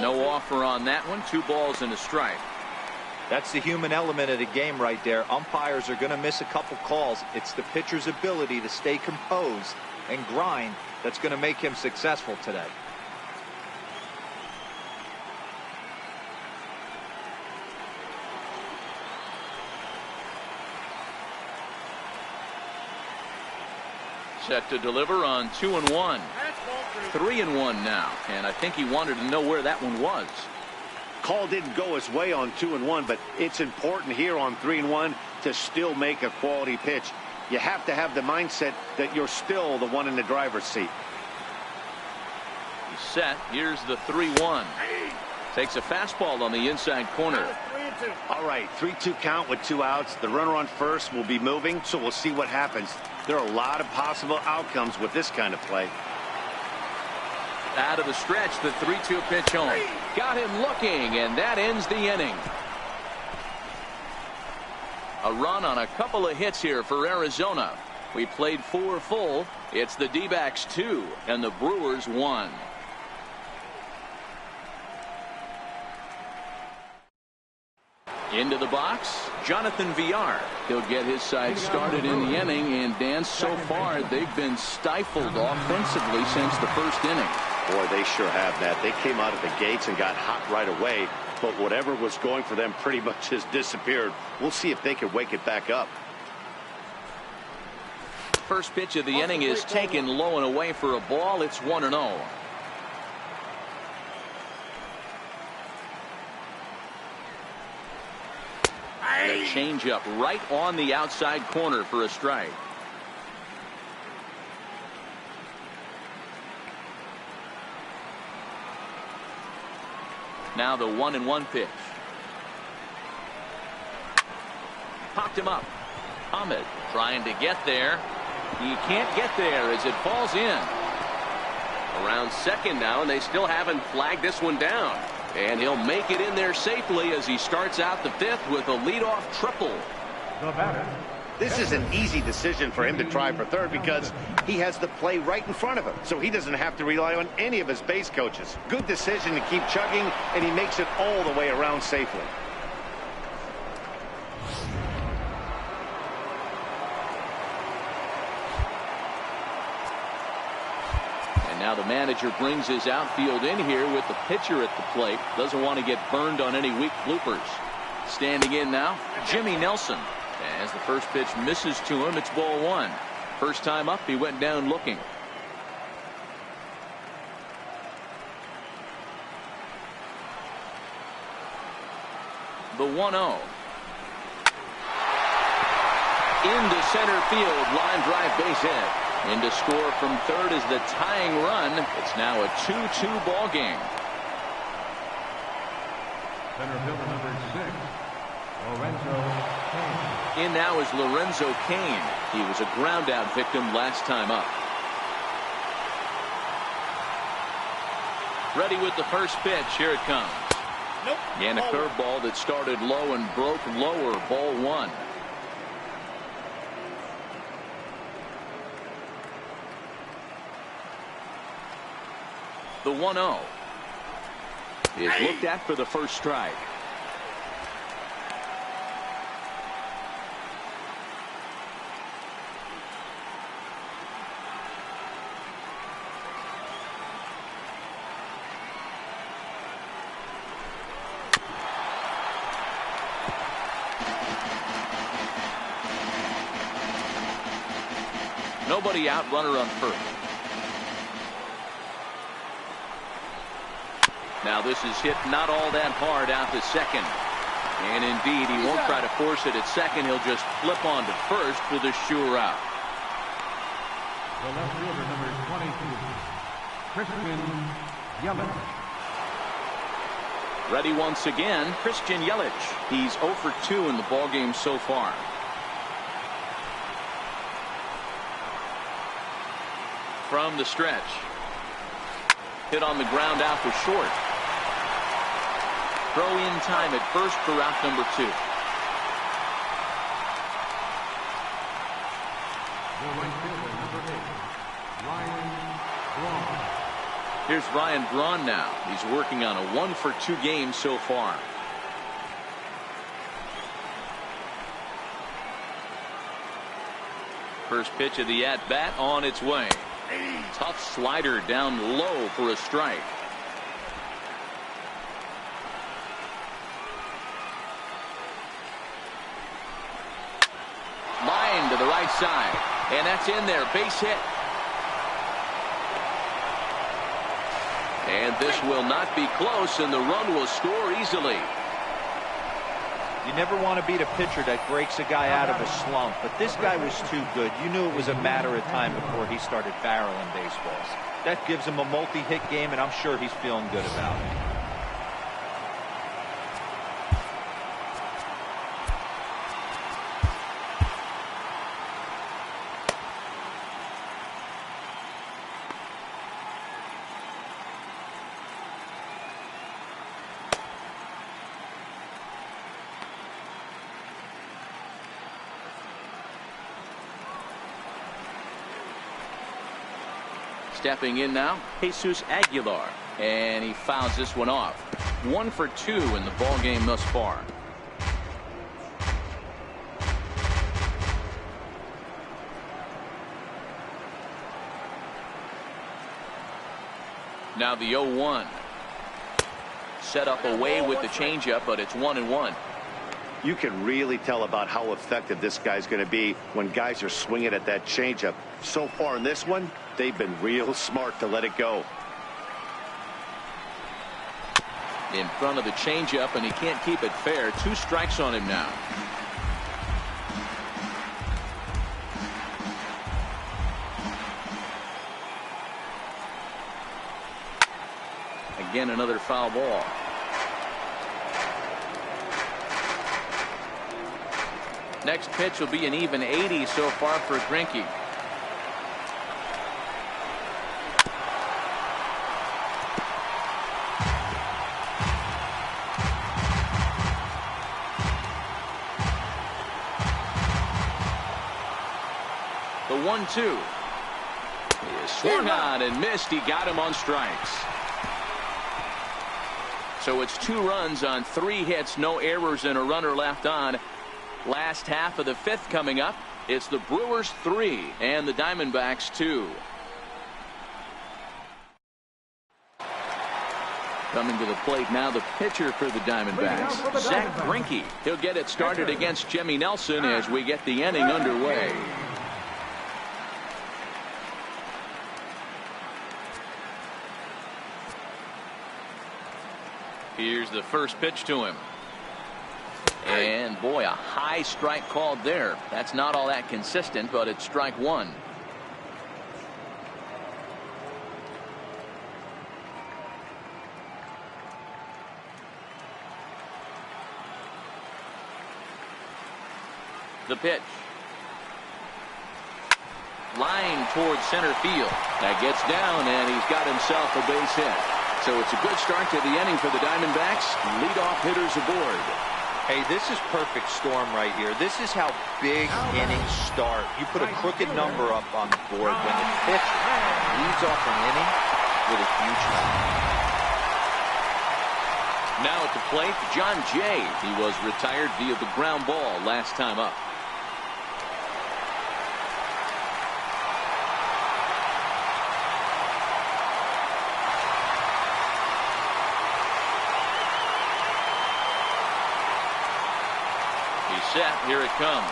No offer on that one. 2 balls and a strike. That's the human element of the game right there. Umpires are going to miss a couple calls. It's the pitcher's ability to stay composed and grind that's going to make him successful today. Set to deliver on 2-1. 3-1 now, and I think he wanted to know where that one was. Call didn't go his way on 2-1, but it's important here on 3-1 to still make a quality pitch. You have to have the mindset that you're still the one in the driver's seat. He's set. Here's the 3-1. Takes a fastball on the inside corner. All right, 3-2 count with 2 outs. The runner on first will be moving, so we'll see what happens. There are a lot of possible outcomes with this kind of play. Out of the stretch, the 3-2 pitch home. Got him looking, and that ends the inning. A run on a couple of hits here for Arizona. We played 4 full. It's the D-backs 2 and the Brewers 1. Into the box, Jonathan Villar. He'll get his side started in the inning, and Dan, so far they've been stifled offensively since the first inning. Boy, they sure have that. They came out of the gates and got hot right away, but whatever was going for them pretty much has disappeared. We'll see if they can wake it back up. First pitch of the inning is taken low and away for a ball. It's 1-0. The changeup right on the outside corner for a strike. Now the 1-1 pitch. Popped him up. Ahmed trying to get there. He can't get there as it falls in. Around second now, and they still haven't flagged this one down. And he'll make it in there safely as he starts out the 5th with a leadoff triple. The batter. This is an easy decision for him to try for third because he has the play right in front of him, so he doesn't have to rely on any of his base coaches. Good decision to keep chugging, and he makes it all the way around safely. And now the manager brings his outfield in here with the pitcher at the plate. Doesn't want to get burned on any weak bloopers. Standing in now, Jimmy Nelson. As the first pitch misses to him, it's ball 1. First time up, he went down looking. The 1-0. Into center field, line drive base hit. In to score from third is the tying run. It's now a 2-2 ball game. Center fielder number 6, Lorenzo Cain. In now is Lorenzo Cain. He was a ground out victim last time up. Ready with the first pitch. Here it comes. Nope. And a curveball that started low and broke lower. Ball 1. The 1-0 is looked at for the first strike. Nobody out, runner on first. Now this is hit not all that hard out to second. And indeed, he won't try to force it at second. He'll just flip on to first for the sure out. The left fielder, number 22, Christian Yelich. Ready once again, Christian Yelich. He's 0 for 2 in the ballgame so far. From the stretch. Hit on the ground out to short. Throw in time at first for out number 2. The right fielder, number 8, Ryan Braun. Here's Ryan Braun now. He's working on a 1 for 2 game so far. First pitch of the at-bat on its way. Tough slider down low for a strike. Line to the right side. And that's in there. Base hit. And this will not be close, and the run will score easily. You never want to beat a pitcher that breaks a guy out of a slump, but this guy was too good. You knew it was a matter of time before he started barreling baseballs. That gives him a multi-hit game, and I'm sure he's feeling good about it. Stepping in now, Jesus Aguilar, and he fouls this one off. 1 for 2 in the ball game thus far. Now the 0-1. Set up away with the changeup, but it's 1-1. You can really tell about how effective this guy's going to be when guys are swinging at that changeup. So far in this one, they've been real smart to let it go. In front of the changeup, and he can't keep it fair. 2 strikes on him now. Again, another foul ball. Next pitch will be an even 80 so far for Greinke. The 1-2. He is swung on and missed. He got him on strikes. So it's 2 runs on 3 hits, no errors, and a runner left on. Last half of the 5th coming up. It's the Brewers 3 and the Diamondbacks 2. Coming to the plate now, the pitcher for the Diamondbacks, Zach Greinke. He'll get it started against Jimmy Nelson as we get the inning underway. Here's the first pitch to him. And boy, a high strike called there. That's not all that consistent, but it's strike 1. The pitch. Line towards center field. That gets down, and he's got himself a base hit. So it's a good start to the inning for the Diamondbacks. Leadoff hitters aboard. Hey, this is perfect storm right here. This is how big innings start. You put a crooked number up on the board when the pitcher leads off an inning with a huge run. Now at the plate, John Jay. He was retired via the ground ball last time up. Set. Here it comes.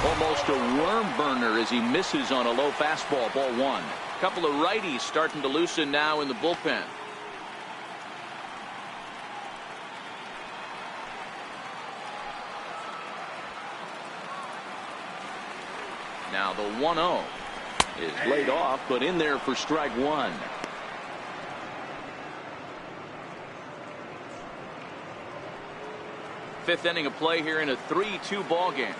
Oh, Almost a worm burner as he misses on a low fastball. Ball one. A couple of righties starting to loosen now in the bullpen. Now the 1-0 is laid off, but in there for strike one. Fifth inning of play here in a 3-2 ball game.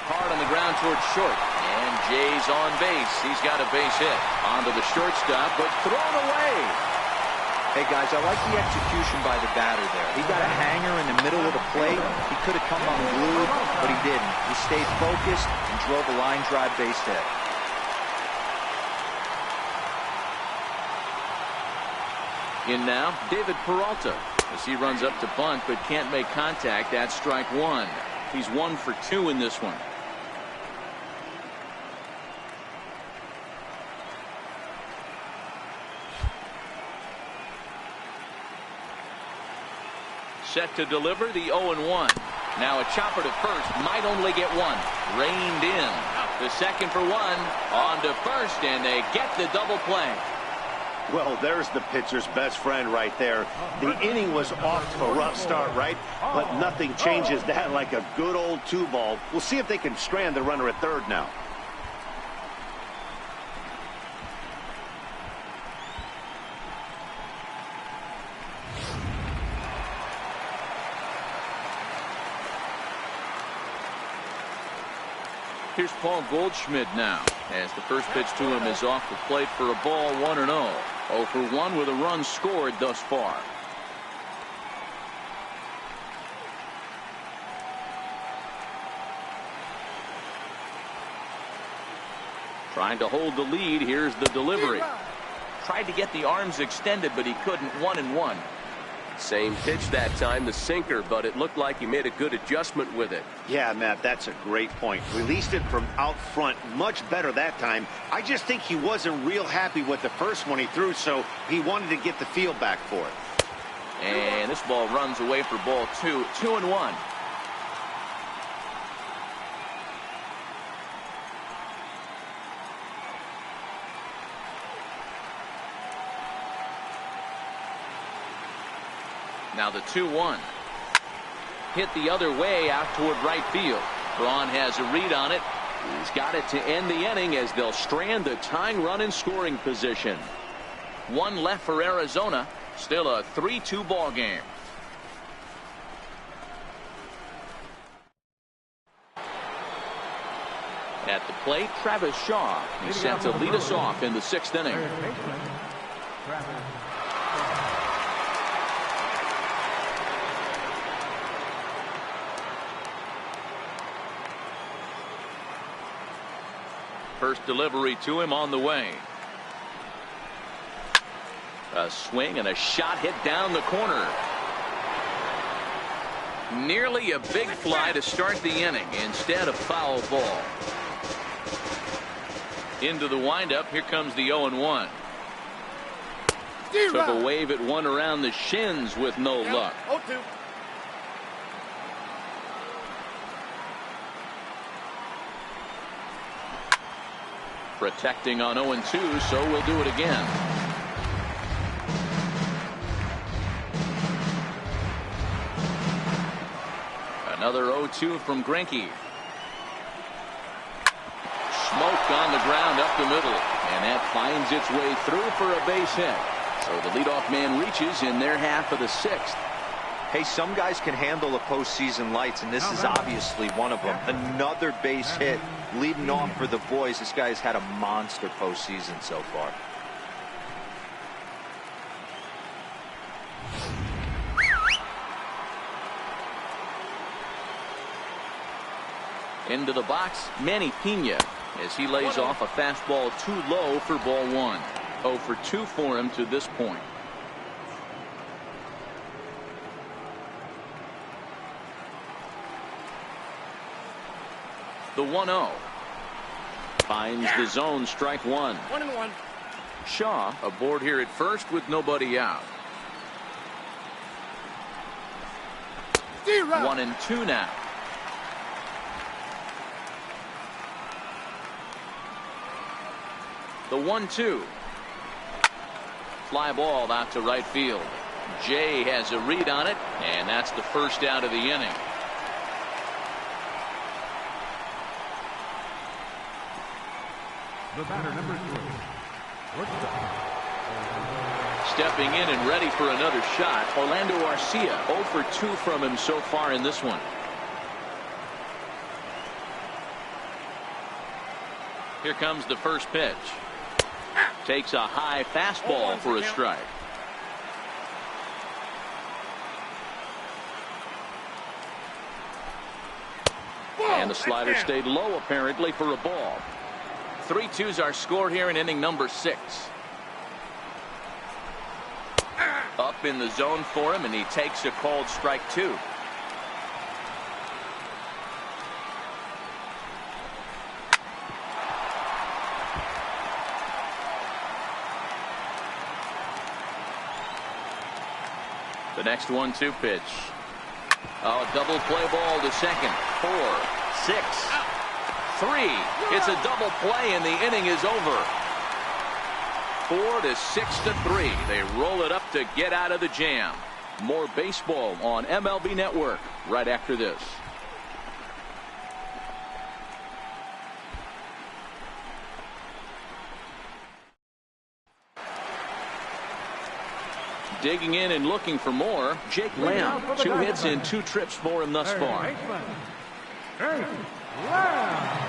Hard on the ground towards short, and Jay's on base. He's got a base hit onto the shortstop, but thrown away. Hey guys, I like the execution by the batter there. He got a hanger in the middle of the plate. He could have come unglued, but he didn't. He stayed focused and drove a line drive base hit. In now, David Peralta as he runs up to bunt but can't make contact at strike one. He's 1 for 2 in this one. Set to deliver the 0-1. Now a chopper to first, might only get one. Reined in. The second for one. On to first, and they get the double play. Well, there's the pitcher's best friend right there. The inning was off to a rough start, right? But nothing changes that like a good old 2-ball. We'll see if they can strand the runner at third now. Here's Paul Goldschmidt now as the first pitch to him is off the plate for a ball. 1-0. 0 for 1 with a run scored thus far. Trying to hold the lead. Here's the delivery. Tried to get the arms extended, but he couldn't. 1-1. Same pitch that time, the sinker, but it looked like he made a good adjustment with it. Yeah, Matt, that's a great point. Released it from out front much better that time. I just think he wasn't real happy with the first one he threw, so he wanted to get the feel back for it. And this ball runs away for ball 2. 2-1. Now the 2-1. Hit the other way out toward right field. Braun has a read on it. He's got it to end the inning as they'll strand the tying run in scoring position. One left for Arizona. Still a 3-2 ball game. At the plate, Travis Shaw. He's set to lead us off in the 6th inning. First delivery to him on the way. A swing and a shot hit down the corner. Nearly a big fly to start the inning. Instead, a foul ball. Into the windup. Here comes the 0-1. Took a wave at one around the shins with no luck. 0-2. Protecting on 0-2, so we'll do it again. Another 0-2 from Greinke. Smoke on the ground up the middle, and that finds its way through for a base hit. So the leadoff man reaches in their half of the 6th. Hey, some guys can handle the postseason lights, and this is obviously one of them. Another base hit leading off for the boys. This guy's had a monster postseason so far. Into the box, Manny Pena, as he lays off a fastball too low for ball 1. 0 for 2 for him to this point. The 1-0. Finds the zone, strike 1. 1-1. Shaw aboard here at first with nobody out. 1-2 now. The 1-2. Fly ball out to right field. Jay has a read on it, and that's the first out of the inning. The batter, number 3. Stepping in and ready for another shot, Orlando Arcia. 0 for 2 from him so far in this one. Here comes the first pitch. Takes a high fastball for a strike. And the slider stayed low apparently for a ball. 3-2's our score here in inning number 6. Up in the zone for him, and he takes a called strike 2. The next 1-2 pitch. Oh, double play ball to second. 4, 6, 3. It's a double play, and the inning is over. 4 to 6 to 3. They roll it up to get out of the jam. More baseball on MLB Network right after this. Digging in and looking for more, Jake Lamb. 2 hits and 2 trips for him thus far. Jake Lamb.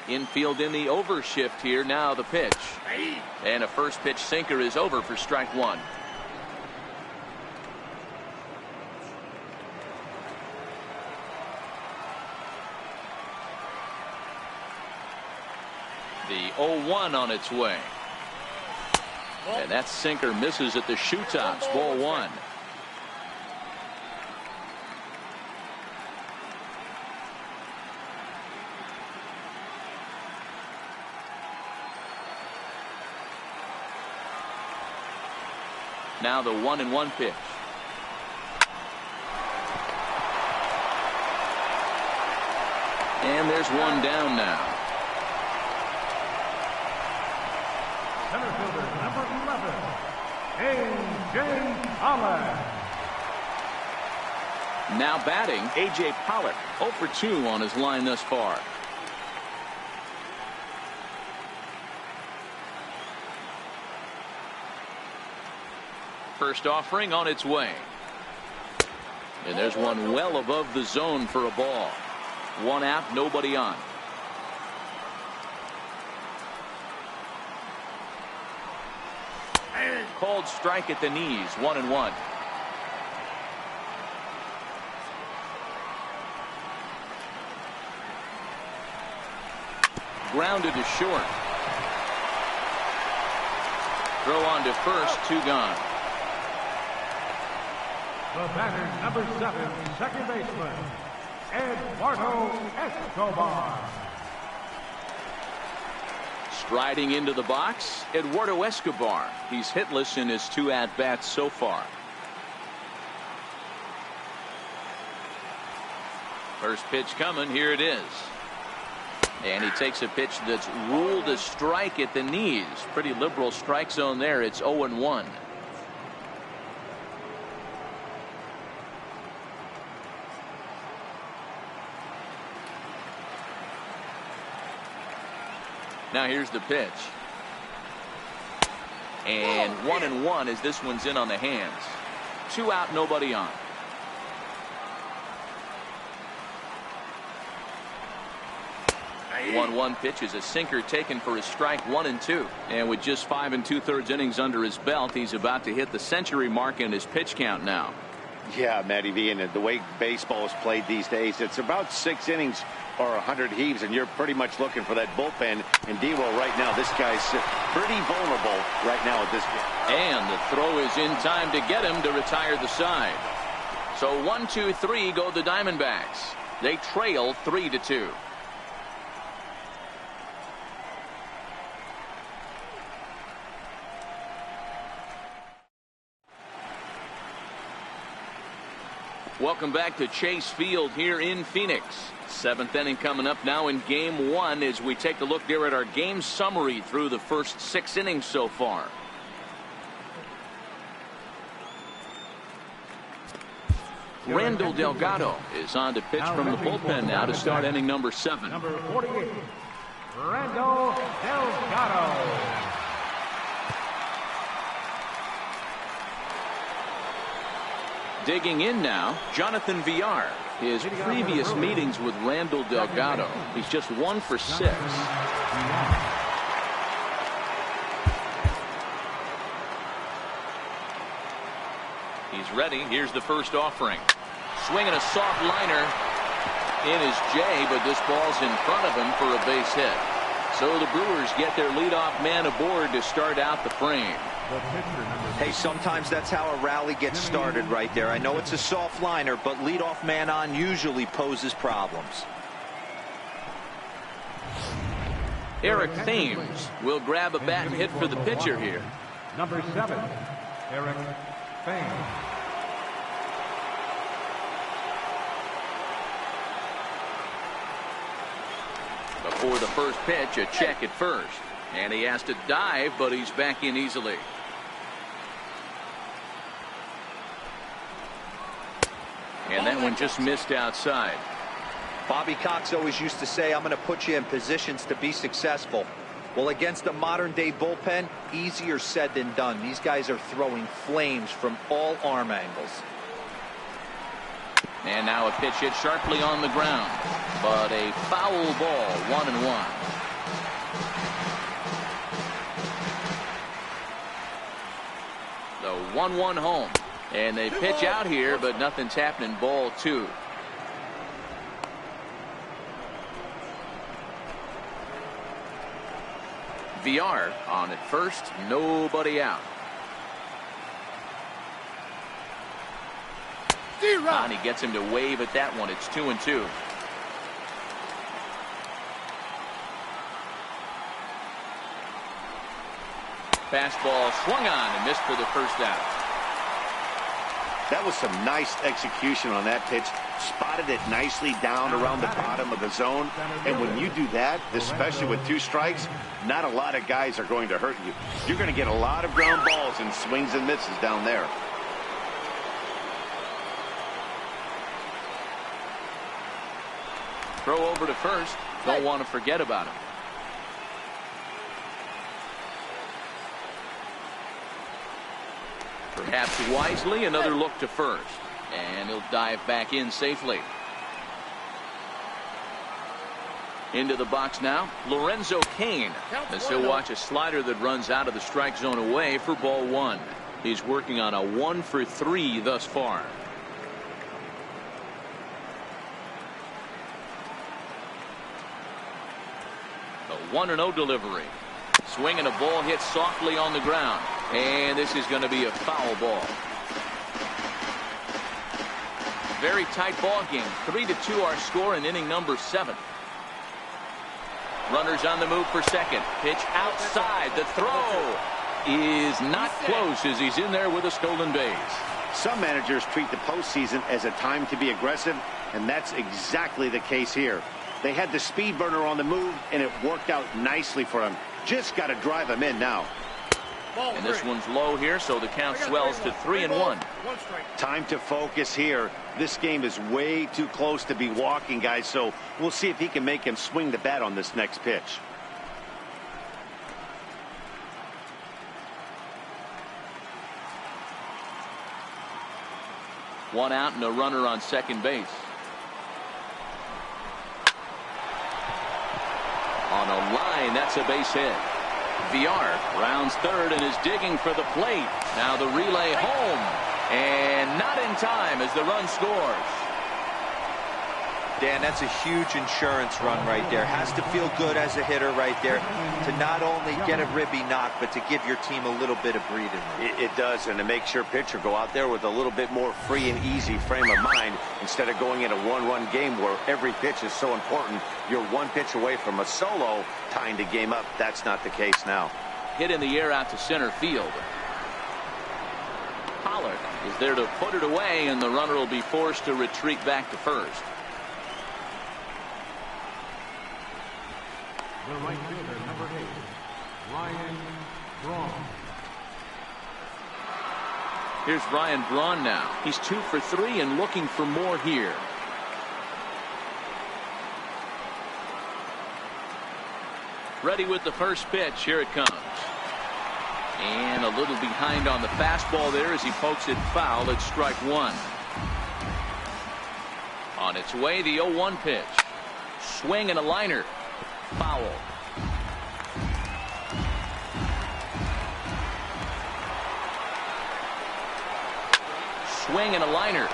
Infield in the overshift here. Now the pitch. And a first pitch sinker is over for strike 1. The 0-1 on its way. And that sinker misses at the shoe tops. Ball 1. Now the 1-1 pitch. And there's one down now. Center fielder, number 11, A.J. Pollock. Now batting, A.J. Pollock. 0 for 2 on his line thus far. First offering on its way. And there's one well above the zone for a ball. 1 out, nobody on. Called strike at the knees. 1-1. Grounded to short. Throw on to first. 2 gone. The batter, number 7, second baseman, Eduardo Escobar. Striding into the box, Eduardo Escobar. He's hitless in his 2 at-bats so far. First pitch coming. Here it is. And he takes a pitch that's ruled a strike at the knees. Pretty liberal strike zone there. It's 0-1. Now here's the pitch. And 1-1 as this one's in on the hands. 2 out, nobody on. The 1-1 pitch is a sinker taken for a strike. 1-2. And with just 5 2/3 innings under his belt, he's about to hit the century mark in his pitch count now. Yeah, Matty V, and the way baseball is played these days, it's about 6 innings or 100 heaves, and you're pretty much looking for that bullpen. And D-Roll right now, this guy's pretty vulnerable right now at this game. And the throw is in time to get him to retire the side. So 1-2-3 go the Diamondbacks. They trail 3-2. Welcome back to Chase Field here in Phoenix. 7th inning coming up now in game 1 as we take a look there at our game summary through the first 6 innings so far. Randall Delgado is on to pitch from the bullpen now to start inning number 7. Number 48, Randall Delgado. Digging in now, Jonathan Villar. His previous meetings with Randall Delgado, he's just 1 for 6. He's ready. Here's the first offering. Swinging a soft liner in his J, but this ball's in front of him for a base hit. So the Brewers get their leadoff man aboard to start out the frame. Hey, sometimes that's how a rally gets started right there. I know it's a soft liner, but leadoff man on usually poses problems. Eric Thames will grab a bat and hit for the pitcher here. Number 7, Eric Thames. Before the first pitch, a check at first. And he has to dive, but he's back in easily. And that one just missed outside. Bobby Cox always used to say, I'm going to put you in positions to be successful. Well, against a modern day bullpen, easier said than done. These guys are throwing flames from all arm angles. And now a pitch hit sharply on the ground, but a foul ball, 1-1. The 1-1 home. And they pitch out here, but nothing's happening. Ball 2. VR on at first, nobody out. And he gets him to wave at that one. It's 2-2. Fastball swung on and missed for the first out. That was some nice execution on that pitch. Spotted it nicely down around the bottom of the zone. And when you do that, especially with 2 strikes, not a lot of guys are going to hurt you. You're going to get a lot of ground balls and swings and misses down there. Throw over to first. Don't want to forget about him. Perhaps wisely, another look to first. And he'll dive back in safely. Into the box now, Lorenzo Cain. As he'll watch a slider that runs out of the strike zone away for ball 1. He's working on a 1 for 3 thus far. A 1-0 delivery. Swinging a ball hit softly on the ground. And this is going to be a foul ball. Very tight ball game. 3-2 our score in inning number 7. Runners on the move for second. Pitch outside. The throw is not close as he's in there with a stolen base. Some managers treat the postseason as a time to be aggressive, and that's exactly the case here. They had the speed burner on the move, and it worked out nicely for him. Just got to drive him in now. And this one's low here, so the count swells to 3-1. Time to focus here. This game is way too close to be walking, guys, so we'll see if he can make him swing the bat on this next pitch. One out and a runner on second base. On a line, that's a base hit. VR rounds third and is digging for the plate. Now the relay home. And not in time as the run scores. Dan, that's a huge insurance run right there. Has to feel good as a hitter right there to not only get a ribby knock, but to give your team a little bit of breathing room. It does, and it makes your pitcher go out there with a little bit more free and easy frame of mind instead of going in a one-run game where every pitch is so important. You're one pitch away from a solo, tying the game up. That's not the case now. Hit in the air out to center field. Pollard is there to put it away, and the runner will be forced to retreat back to first. The right fielder, number 8, Ryan Braun. Here's Ryan Braun now. He's 2 for 3 and looking for more here. Ready with the first pitch. Here it comes. And a little behind on the fastball there as he pokes it foul at strike 1. On its way, the 0-1 pitch. Swing and a liner. Foul. Swing and a liner.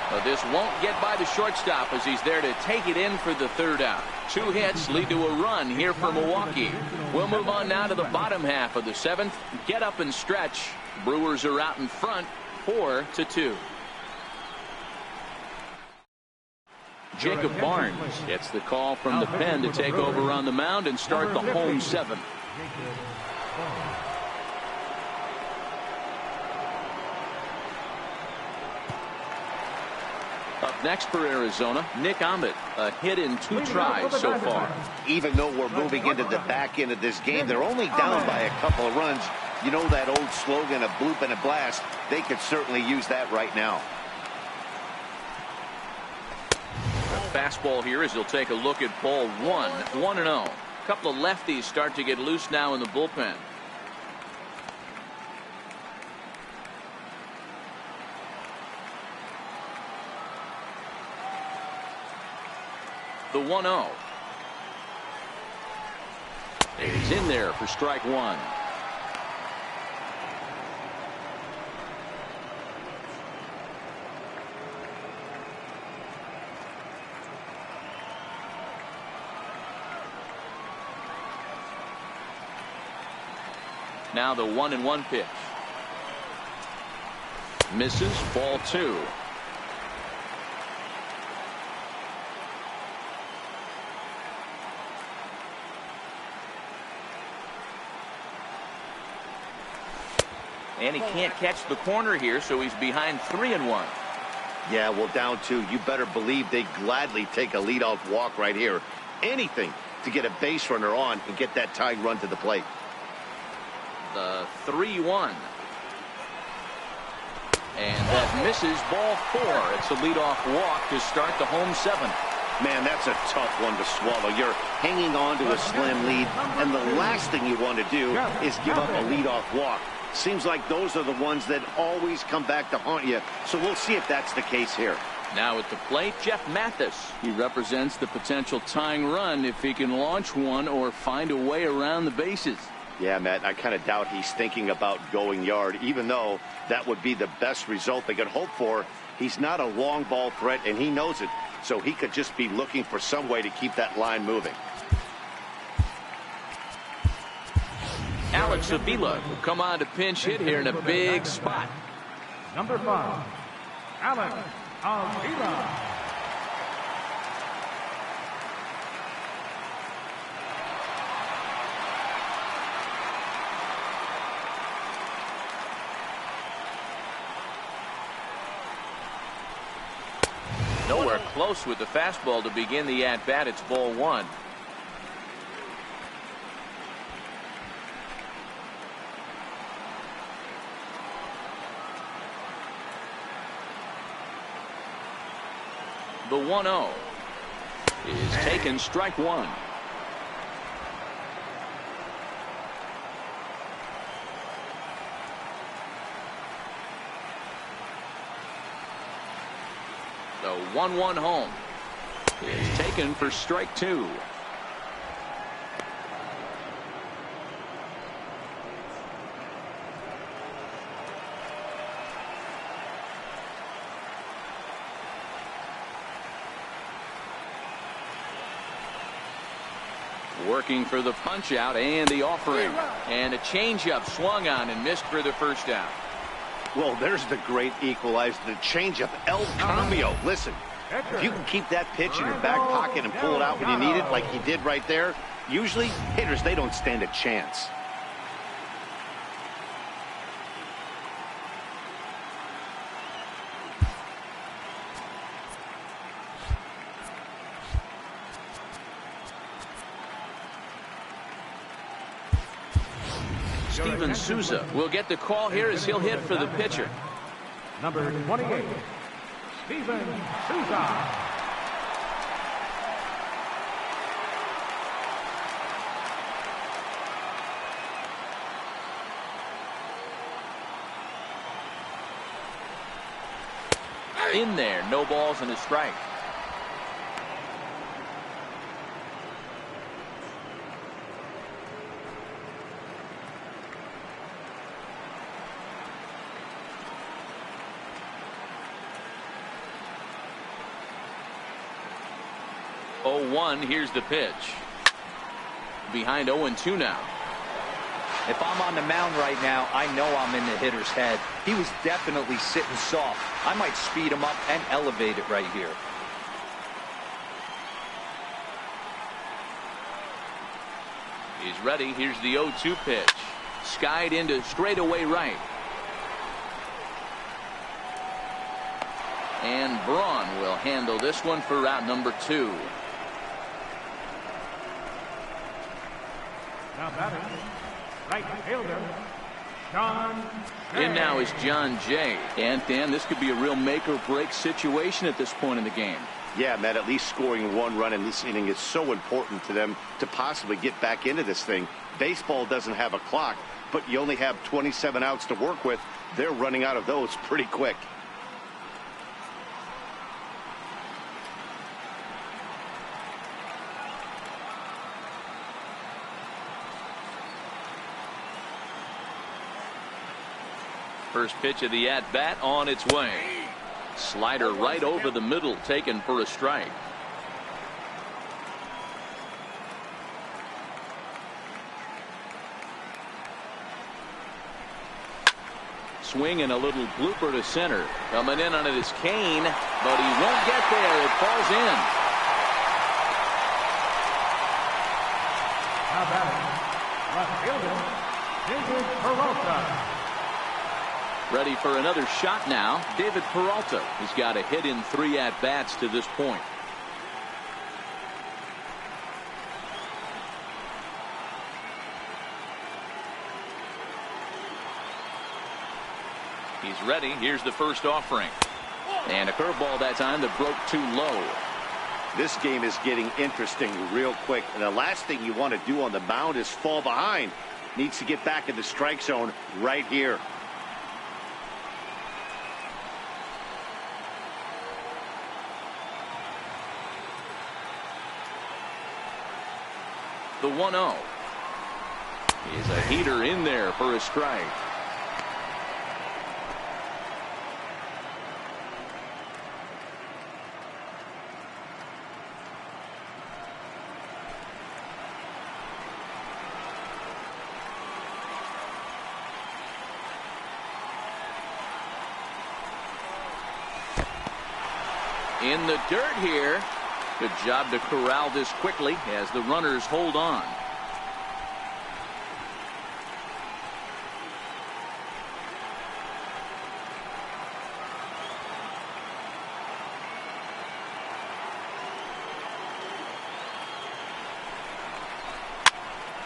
But this won't get by the shortstop as he's there to take it in for the 3rd out. 2 hits lead to a run here for Milwaukee. We'll move on now to the bottom half of the 7th. Get up and stretch. Brewers are out in front 4-2. Jacob Barnes gets the call from the pen to take over on the mound and start the home 7th. Up next for Arizona, Nick Ahmed, a hit in 2 tries so far. Even though we're moving into the back end of this game, they're only down by a couple of runs. You know that old slogan, a bloop and a blast? They could certainly use that right now. Fastball here as he'll take a look at ball 1, 1-0. A couple of lefties start to get loose now in the bullpen. The 1-0. He's in there for strike 1. Now the 1-1 pitch. Misses, ball 2. And he can't catch the corner here, so he's behind 3-1. Yeah, well, down 2. You better believe they gladly take a leadoff walk right here. Anything to get a base runner on and get that tying run to the plate. The 3-1. And that misses, ball 4. It's a leadoff walk to start the home 7th. Man, that's a tough one to swallow. You're hanging on to a slim lead, and the last thing you want to do is give up a leadoff walk. Seems like those are the ones that always come back to haunt you, so we'll see if that's the case here. Now at the plate, Jeff Mathis. He represents the potential tying run if he can launch one or find a way around the bases. Yeah, Matt, I kind of doubt he's thinking about going yard, even though that would be the best result they could hope for. He's not a long ball threat, and he knows it, so he could just be looking for some way to keep that line moving. Alex Avila will come on to pinch hit here in a big spot. Number 5, Alex Avila. Nowhere close with the fastball to begin the at-bat. It's ball 1. The 1-0 is taken, strike 1. The 1-1 home is taken for strike 2. Working for the punch out and the offering. And a changeup swung on and missed for the first out. Well, there's the great equalizer, the changeup, El Cambio. Listen, if you can keep that pitch in your back pocket and pull it out when you need it like he did right there, usually hitters, they don't stand a chance. Steven Souza will get the call here as he'll hit for the pitcher. Number 28, Steven Souza. In there, no balls and a strike. Oh, 1, here's the pitch. Behind 0-2 now. If I'm on the mound right now, I know I'm in the hitter's head. He was definitely sitting soft. I might speed him up and elevate it right here. He's ready. Here's the 0-2 pitch. Skied into straightaway right. And Braun will handle this one for route number 2. Now batting, right fielder, John Jay. In now is John Jay. And Dan, this could be a real make or break situation at this point in the game. Yeah, Matt, at least scoring 1 run in this inning is so important to them to possibly get back into this thing. Baseball doesn't have a clock, but you only have 27 outs to work with. They're running out of those pretty quick. First pitch of the at-bat on its way. Slider right over the middle, taken for a strike. Swing and a little blooper to center. Coming in on it is Kane, but he won't get there. It falls in. Now batting, left fielder, David Peralta. Ready for another shot now. David Peralta has got a hit in 3 at-bats to this point. He's ready. Here's the first offering. And a curveball that time that broke too low. This game is getting interesting real quick. And the last thing you want to do on the mound is fall behind. Needs to get back in the strike zone right here. The 1-0 is a heater in there for a strike. In the dirt here. Good job to corral this quickly as the runners hold on.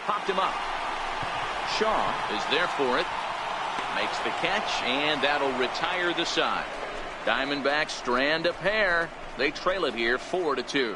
Popped him up. Shaw is there for it. Makes the catch, and that'll retire the side. Diamondbacks strand a pair. They trail it here 4-2.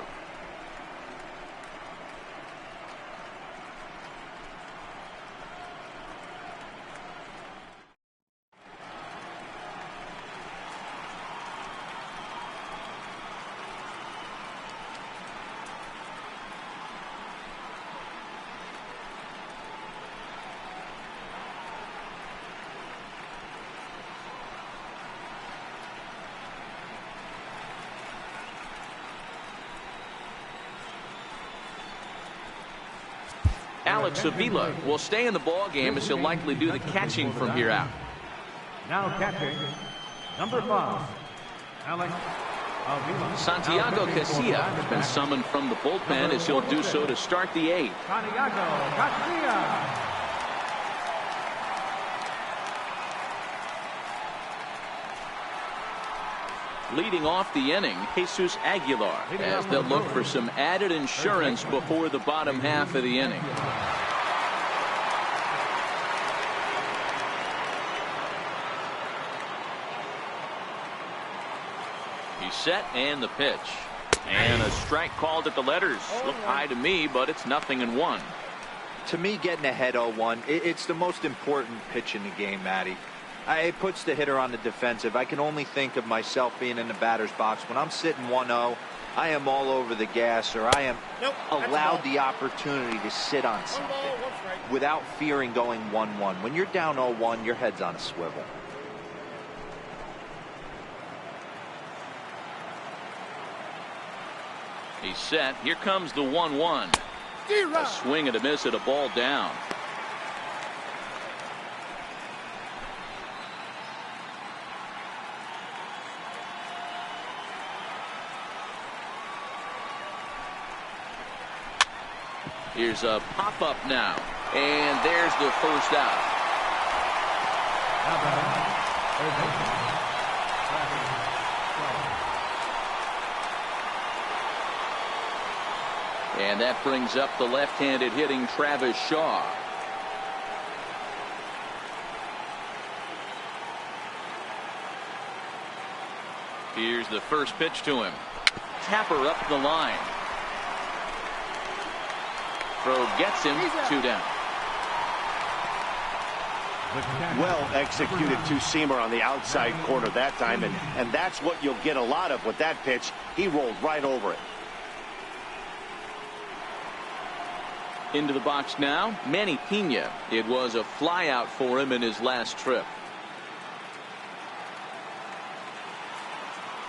Alex Avila will stay in the ball game as he'll likely do the catching from here out. Now catching, number 5, Alex Avila. Santiago Casilla has been summoned from the bullpen as he'll do so to start the 8th. Santiago Casilla. Leading off the inning, Jesus Aguilar, as they'll look for some added insurance before the bottom half of the inning. He's set, and the pitch. And a strike called at the letters. Looked high to me, but it's 0-1. To me, getting ahead 0-1, it's the most important pitch in the game, Matty. It puts the hitter on the defensive. I can only think of myself being in the batter's box. When I'm sitting 1-0, I am all over the gas, or I am allowed the opportunity to sit on something without fearing going 1-1. When you're down 0-1, your head's on a swivel. He's set. Here comes the 1-1. A swing and a miss at a ball down. Here's a pop-up now. And there's the first out. And that brings up the left-handed hitting Travis Shaw. Here's the first pitch to him. Tapper up the line. Throw gets him, 2 down. Well executed two-seamer on the outside corner that time, and that's what you'll get a lot of with that pitch. He rolled right over it. Into the box now, Manny Pena. It was a flyout for him in his last trip.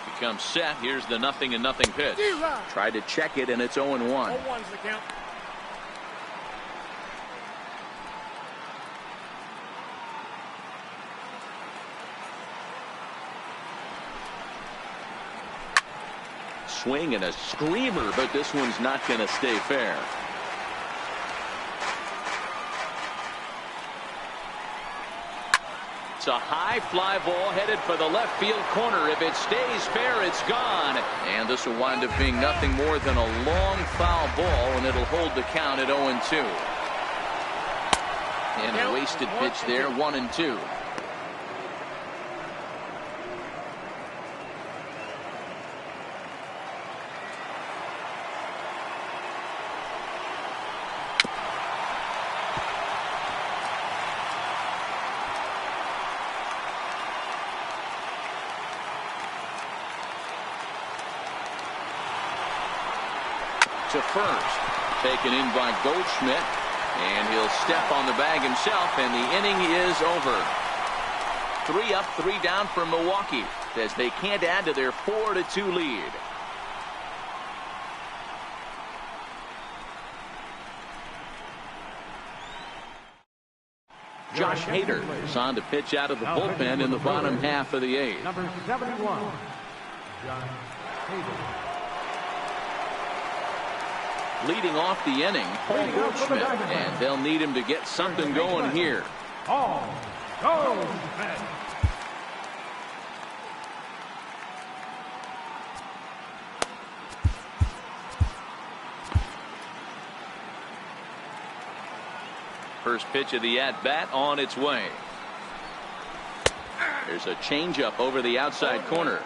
Becomes set. Here's the 0-0 pitch. Tried to check it, and it's 0-1. 0-1's the count. Swing and a screamer, but this one's not going to stay fair. It's a high fly ball headed for the left field corner. If it stays fair, it's gone. And this will wind up being nothing more than a long foul ball, and it'll hold the count at 0-2. And a wasted pitch there, 1-2. To first, taken in by Goldschmidt, and he'll step on the bag himself, and the inning is over. 3 up, 3 down for Milwaukee as they can't add to their 4-2 lead. Josh Hader is on to pitch out of the bullpen in the bottom half of the 8th. Number 71, Josh Hader. Leading off the inning, Paul Goldschmidt, and they'll need him to get something going here. Paul Goldschmidt. First pitch of the at-bat on its way. There's a changeup over the outside corner.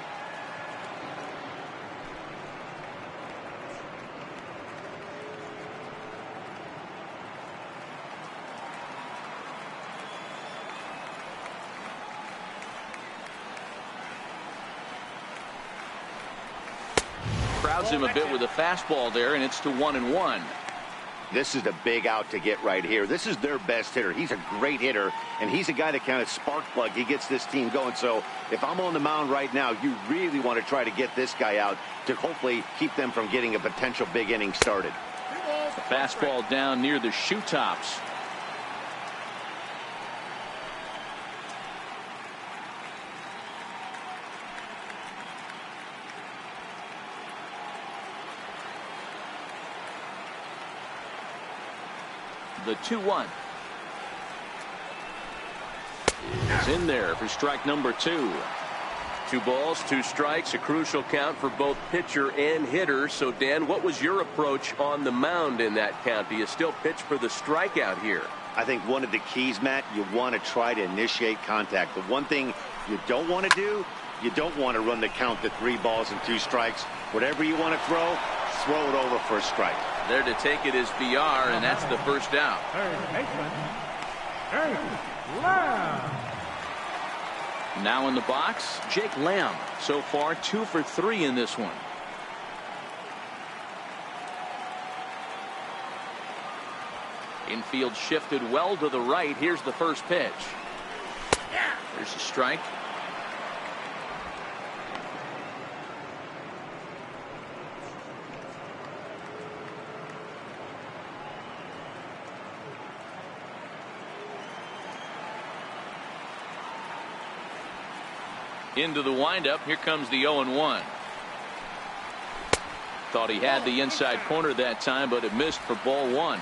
Crowds him a bit with a fastball there, and it's to 1-1. This is a big out to get right here. This is their best hitter. He's a great hitter, and he's a guy that kind of spark plug. He gets this team going. So if I'm on the mound right now, you really want to try to get this guy out to hopefully keep them from getting a potential big inning started. 2 balls, Fastball down near the shoe tops. The 2-1. It's in there for strike number 2. 2 balls, 2 strikes, a crucial count for both pitcher and hitter. So, Dan, what was your approach on the mound in that count? Do you still pitch for the strikeout here? I think one of the keys, Matt, you want to try to initiate contact. The one thing you don't want to do, you don't want to run the count to 3 balls and 2 strikes. Whatever you want to throw it over for a strike. There to take it is BR, and that's the first out. Third baseman, Jake Lamb. Now in the box, Jake Lamb. So far, 2 for 3 in this one. Infield shifted well to the right. Here's the first pitch. There's a strike. Into the windup. Here comes the 0-1. Thought he had the inside corner that time, but it missed for ball 1.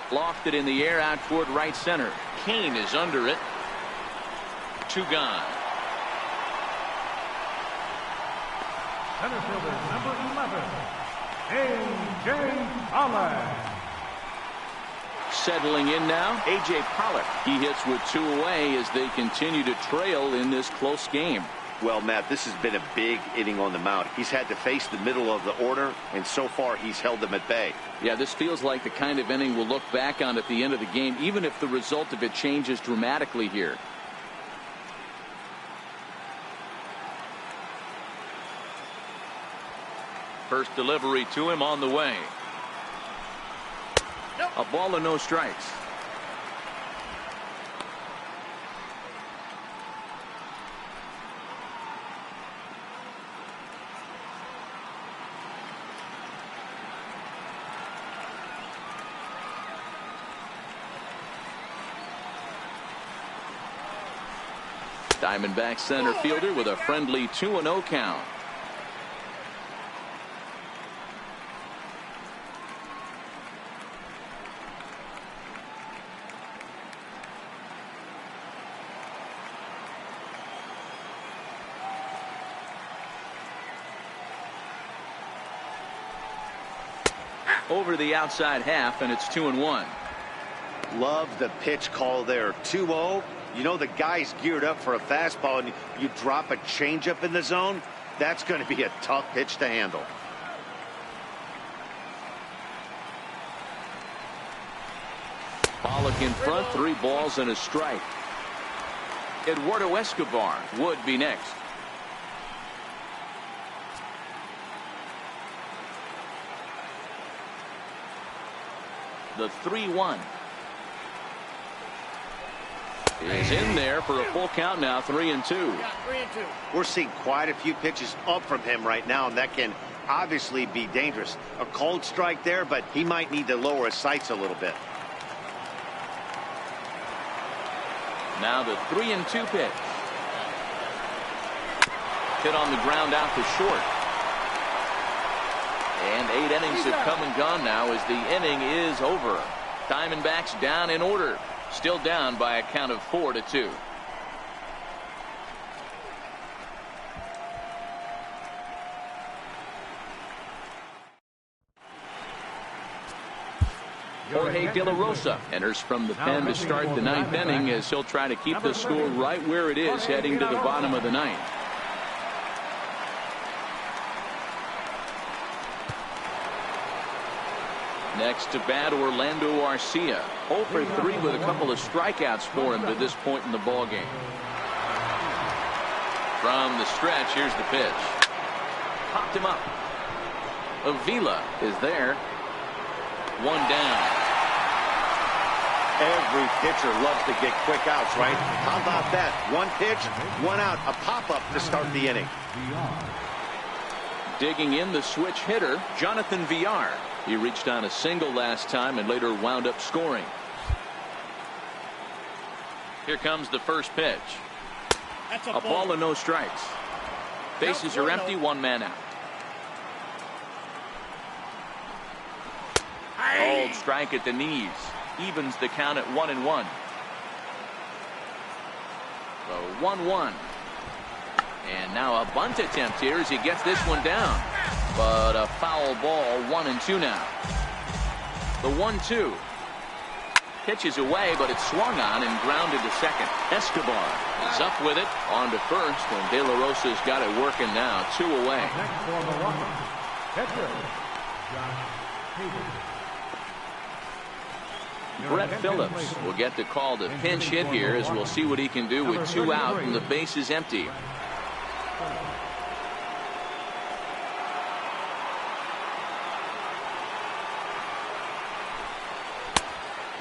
Lofted in the air out toward right center. Kane is under it. 2 gone. Center fielder number 11, A.J. Pollock. Settling in now, A.J. Pollock. He hits with 2 away as they continue to trail in this close game. Well, Matt, this has been a big inning on the mound. He's had to face the middle of the order, and so far he's held them at bay. Yeah, this feels like the kind of inning we'll look back on at the end of the game, even if the result of it changes dramatically here. First delivery to him on the way. A ball and no strikes. Diamondback center fielder with a friendly 2-0 count. Over the outside half, and it's 2-1. Love the pitch call there. 2-0. You know the guy's geared up for a fastball, and you drop a changeup in the zone. That's going to be a tough pitch to handle. Pollock in front, 3 balls and a strike. Eduardo Escobar would be next. The 3-1 is in there for a full count now. 3-2. We're seeing quite a few pitches up from him right now, and that can obviously be dangerous. A cold strike there, but he might need to lower his sights a little bit. Now the 3-2 pitch. Hit on the ground out to short. And 8 innings have come and gone now as the inning is over. Diamondbacks down in order. Still down by a count of 4-2. Jorge De La Rosa enters from the pen to start the 9th inning as he'll try to keep the score right where it is heading to the bottom of the 9th. Next to bat, Orlando Arcia. 0 for 3 with a couple of strikeouts for him to this point in the ballgame. From the stretch, here's the pitch. Popped him up. Avila is there. 1 down. Every pitcher loves to get quick outs, right? How about that? One pitch, one out, a pop-up to start the inning. Digging in the switch hitter, Jonathan Villar. He reached on a single last time and later wound up scoring. Here comes the first pitch. That's A ball and no strikes. Bases are empty, one man out. Called strike at the knees. Evens the count at 1-1. So 1-1. And now a bunt attempt here as he gets this one down. But a foul ball, 1-2 now. The 1-2. Pitches away, but it's swung on and grounded to second. Escobar is up with it, on to first, and De La Rosa's got it working now. 2 away. Next for Milwaukee, pitcher, Josh Hader. Brett Phillips will get the call to pinch hit here as we'll see what he can do with 2 out and the base is empty.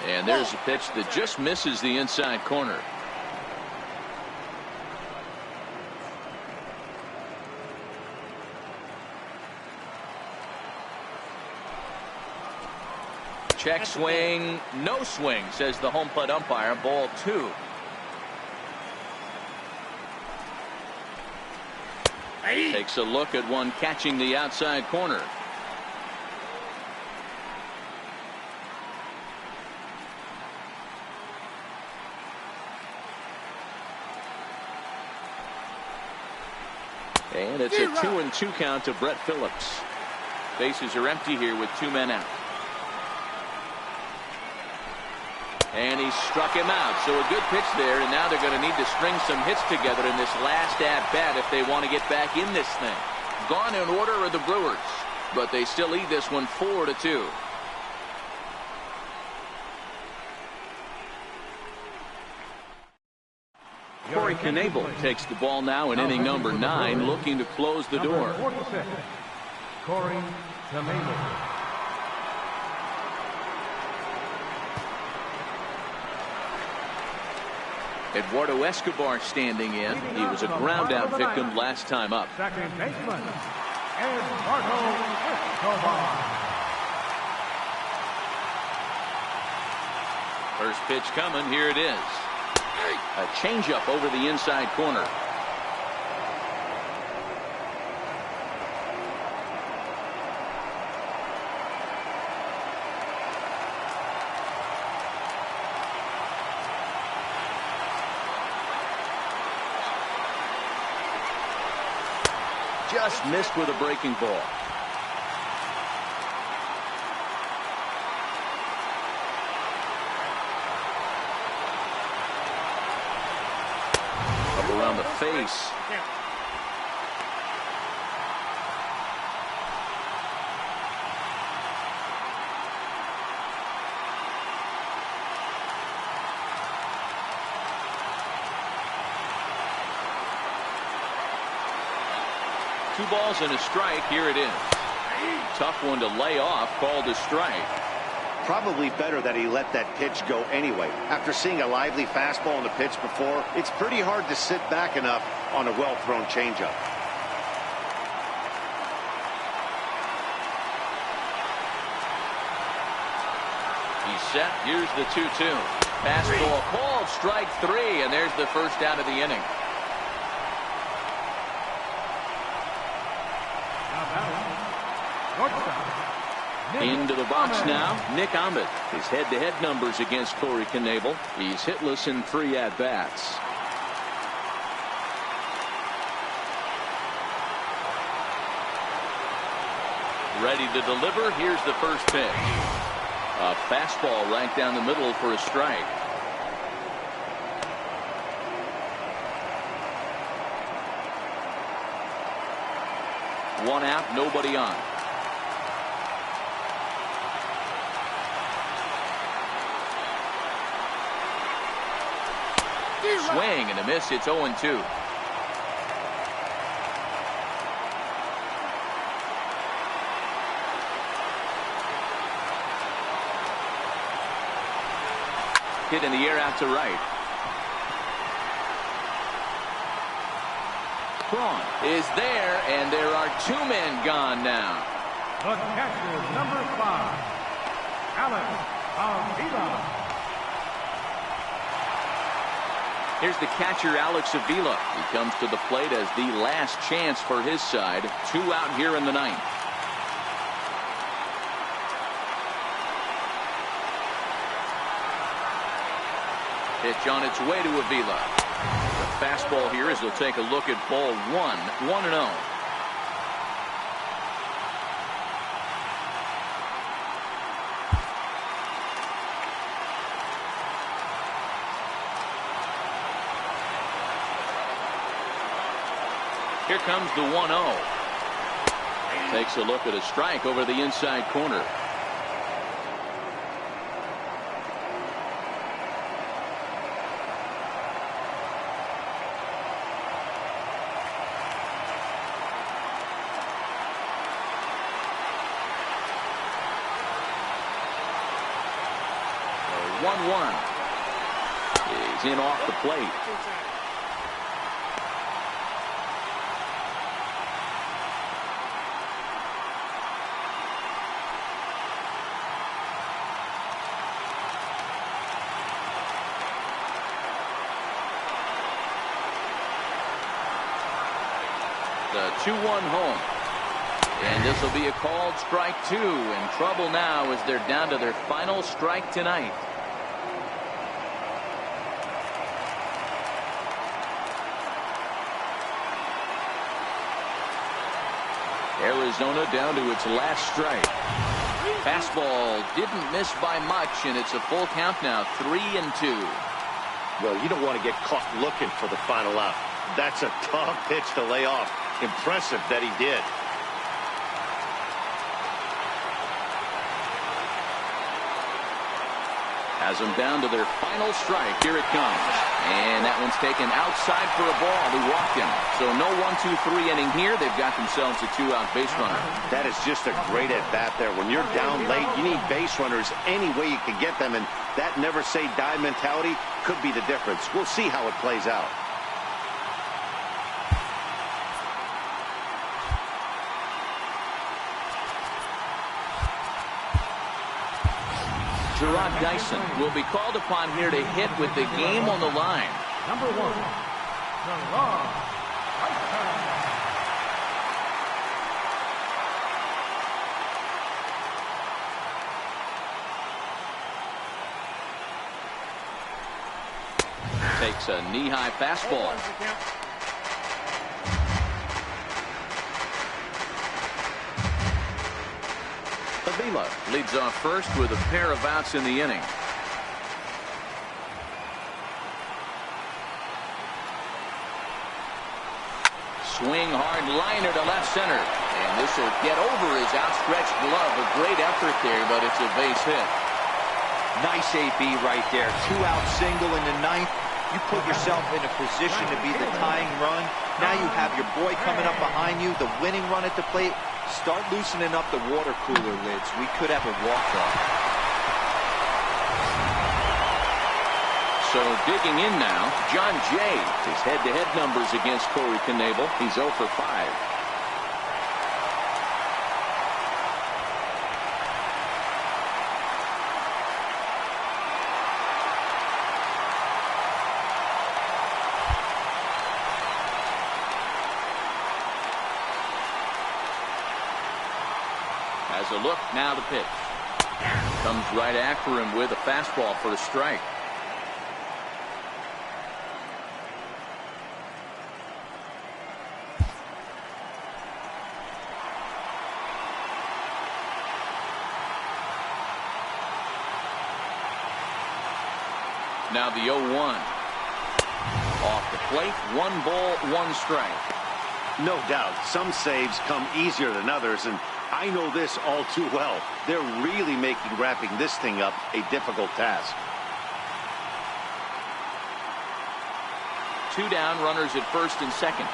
And there's a pitch that just misses the inside corner. Check swing, no swing, says the home plate umpire. Ball 2. Takes a look at one catching the outside corner. And it's a 2-2 count to Brett Phillips. Bases are empty here with 2 men out. And he struck him out. So a good pitch there, and now they're going to need to string some hits together in this last at-bat if they want to get back in this thing. Gone in order are the Brewers, but they still lead this one 4-2. Corey Knebel takes the ball now in inning number 9, looking to close the door. Number 46, Corey Knebel. Eduardo Escobar standing in. He was a ground out victim last time up. Second baseman, Eduardo Escobar. First pitch coming. Here it is. A changeup over the inside corner. Just missed with a breaking ball. Up around the face. Two balls and a strike. Here it is. Tough one to lay off. Called a strike. Probably better that he let that pitch go anyway. After seeing a lively fastball on the pitch before, it's pretty hard to sit back enough on a well-thrown changeup. He's set. Here's the 2-2. Fastball called strike 3, and there's the first out of the inning. Into the box now, Nick Ahmed. His head-to-head numbers against Corey Knebel. He's hitless in 3 at-bats. Ready to deliver. Here's the first pitch. A fastball right down the middle for a strike. One out, nobody on. Swing and a miss. It's 0-2. Hit in the air out to right. Braun is there, and there are 2 men gone now. The catcher, number 5, Alex Avila. Here's the catcher, Alex Avila. He comes to the plate as the last chance for his side. 2 out here in the 9th. Pitch on its way to Avila. The fastball here as he'll take a look at ball 1, 1-0. Here comes the 1-0. Takes a look at a strike over the inside corner. The 1-1 is in off the plate. The 2-1 home. And this will be a called strike 2. In trouble now as they're down to their final strike tonight. Arizona down to its last strike. Fastball didn't miss by much, and it's a full count now, 3-2. Well, you don't want to get caught looking for the final out. That's a tough pitch to lay off. Impressive that he did. Has them down to their final strike. Here it comes. And that one's taken outside for a ball. He walked him. So no 1-2-3 inning here. They've got themselves a 2-out base runner. That is just a great at-bat there. When you're down late, you need base runners any way you can get them. And that never say die mentality could be the difference. We'll see how it plays out. Gerard Dyson will be called upon here to hit with the game on the line. Number 1, Gerard Dyson. Takes a knee-high fastball. Avila leads off first with a pair of outs in the inning. Swing hard liner to left center. And this will get over his outstretched glove. A great effort there, but it's a base hit. Nice AB right there. 2-out single in the 9th. You put yourself in a position to be the tying run. Now you have your boy coming up behind you, the winning run at the plate. Start loosening up the water cooler lids. We could have a walk-off. So digging in now, John Jay. His head-to-head numbers against Corey Knebel. He's 0 for 5. Has a look, now the pitch. Comes right after him with a fastball for a strike. Now the 0-1. Off the plate, 1 ball, 1 strike. No doubt, some saves come easier than others, and I know this all too well. They're really making wrapping this thing up a difficult task. 2 down, runners at first and second.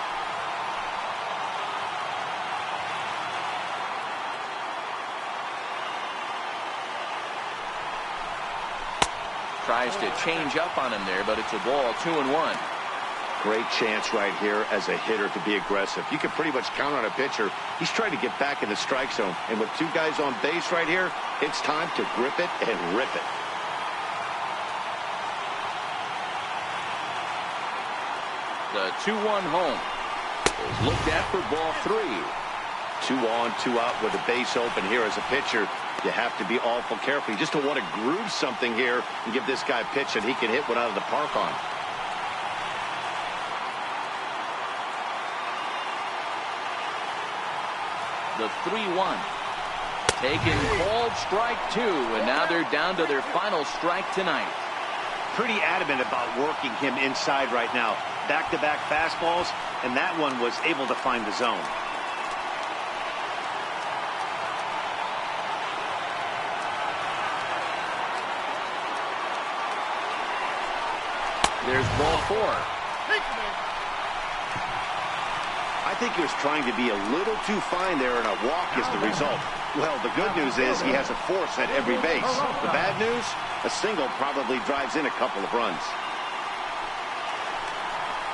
Tries to change up on him there, but it's a ball, 2-1. Great chance right here as a hitter to be aggressive. You can pretty much count on a pitcher. He's trying to get back in the strike zone. And with two guys on base right here, it's time to grip it and rip it. The 2-1 home is looked at for ball 3. 2 on, 2 out with a base open here as a pitcher. You have to be awful careful. You just don't want to groove something here and give this guy a pitch that he can hit one out of the park on. The 3-1. Taken, called strike 2, and now they're down to their final strike tonight. Pretty adamant about working him inside right now. Back-to-back fastballs, and that one was able to find the zone. There's ball 4. I think he was trying to be a little too fine there, and a walk is the result. Well, the good news is he has a force at every base. The bad news, a single probably drives in a couple of runs.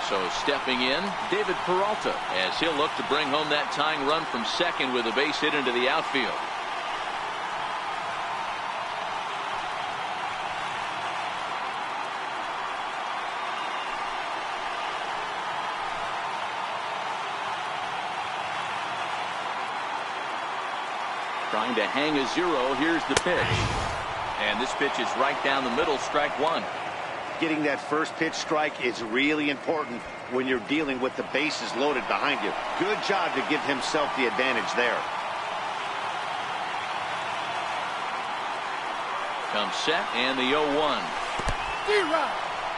So stepping in, David Peralta, as he'll look to bring home that tying run from second with a base hit into the outfield. Trying to hang a 0. Here's the pitch. And this pitch is right down the middle, strike 1. Getting that first pitch strike is really important when you're dealing with the bases loaded behind you. Good job to give himself the advantage there. Comes set, and the 0-1.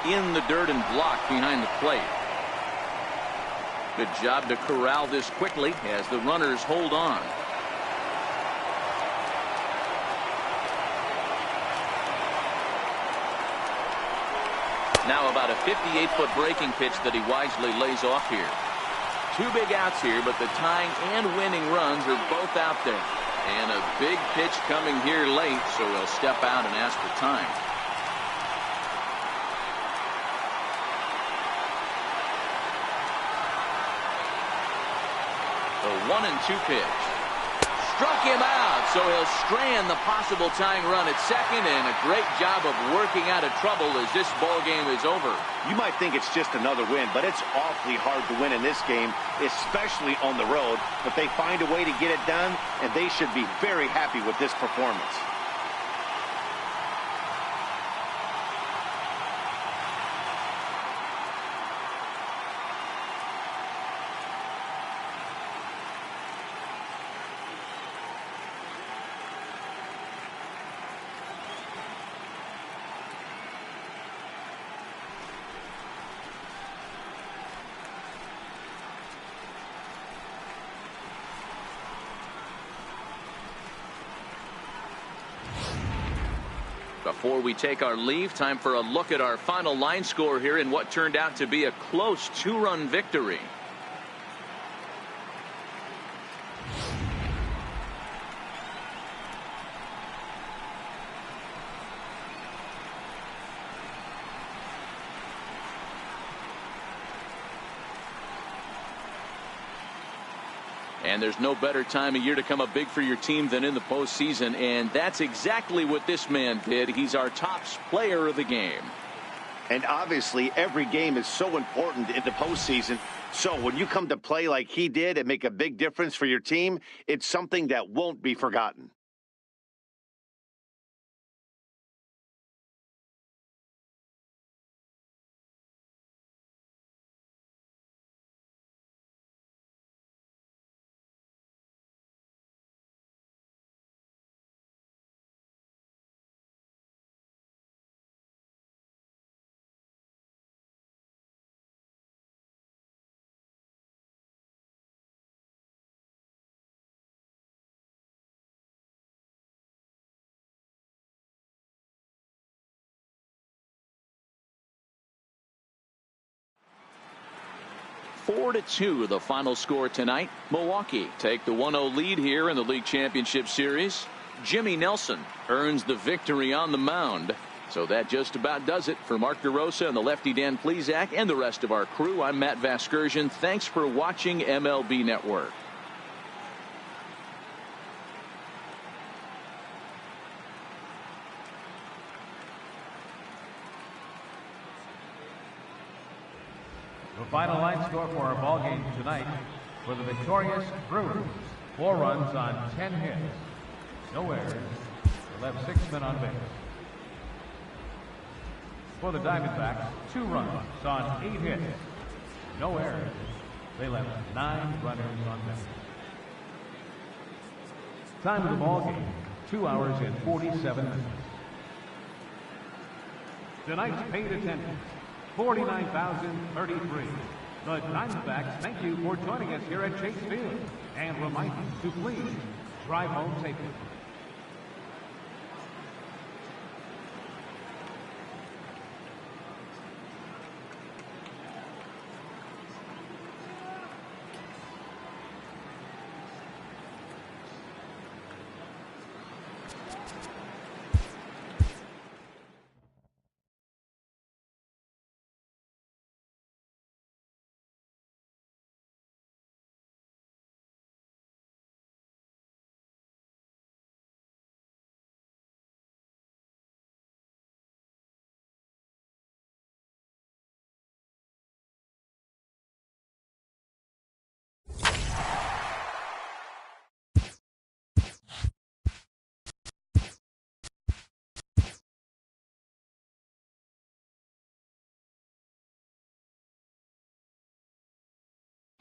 In the dirt and blocked behind the plate. Good job to corral this quickly as the runners hold on. Now about a 58-foot breaking pitch that he wisely lays off here. 2 big outs here, but the tying and winning runs are both out there. And a big pitch coming here late, so he'll step out and ask for time. The 1-2 pitch. Struck him out, so he'll strand the possible tying run at second, and a great job of working out of trouble as this ball game is over. You might think it's just another win, but it's awfully hard to win in this game, especially on the road. But they find a way to get it done, and they should be very happy with this performance. Before we take our leave, time for a look at our final line score here in what turned out to be a close 2-run victory. And there's no better time of year to come up big for your team than in the postseason, and that's exactly what this man did. He's our top player of the game. And obviously, every game is so important in the postseason. So when you come to play like he did and make a big difference for your team, it's something that won't be forgotten. Four to 2 the final score tonight. Milwaukee take the 1-0 lead here in the League Championship Series. Jimmy Nelson earns the victory on the mound. So that just about does it for Mark DeRosa and the lefty Dan Plesac and the rest of our crew. I'm Matt Vasgersian. Thanks for watching MLB Network. The final line score for our ball game tonight: for the victorious Brewers, 4 runs on 10 hits, no errors, they left 6 men on base. For the Diamondbacks, 2 runs on 8 hits, no errors, they left 9 runners on base. Time of the ball game, 2 hours and 47 minutes. Tonight's paid attendance, 49,033. The Diamondbacks thank you for joining us here at Chase Field and remind you to please drive home safely.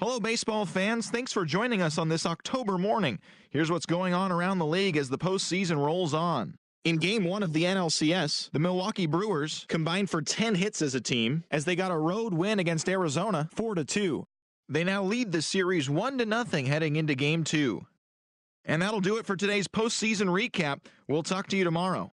Hello, baseball fans. Thanks for joining us on this October morning. Here's what's going on around the league as the postseason rolls on. In Game 1 of the NLCS, the Milwaukee Brewers combined for 10 hits as a team as they got a road win against Arizona 4-2. They now lead the series 1-0 heading into Game 2. And that'll do it for today's postseason recap. We'll talk to you tomorrow.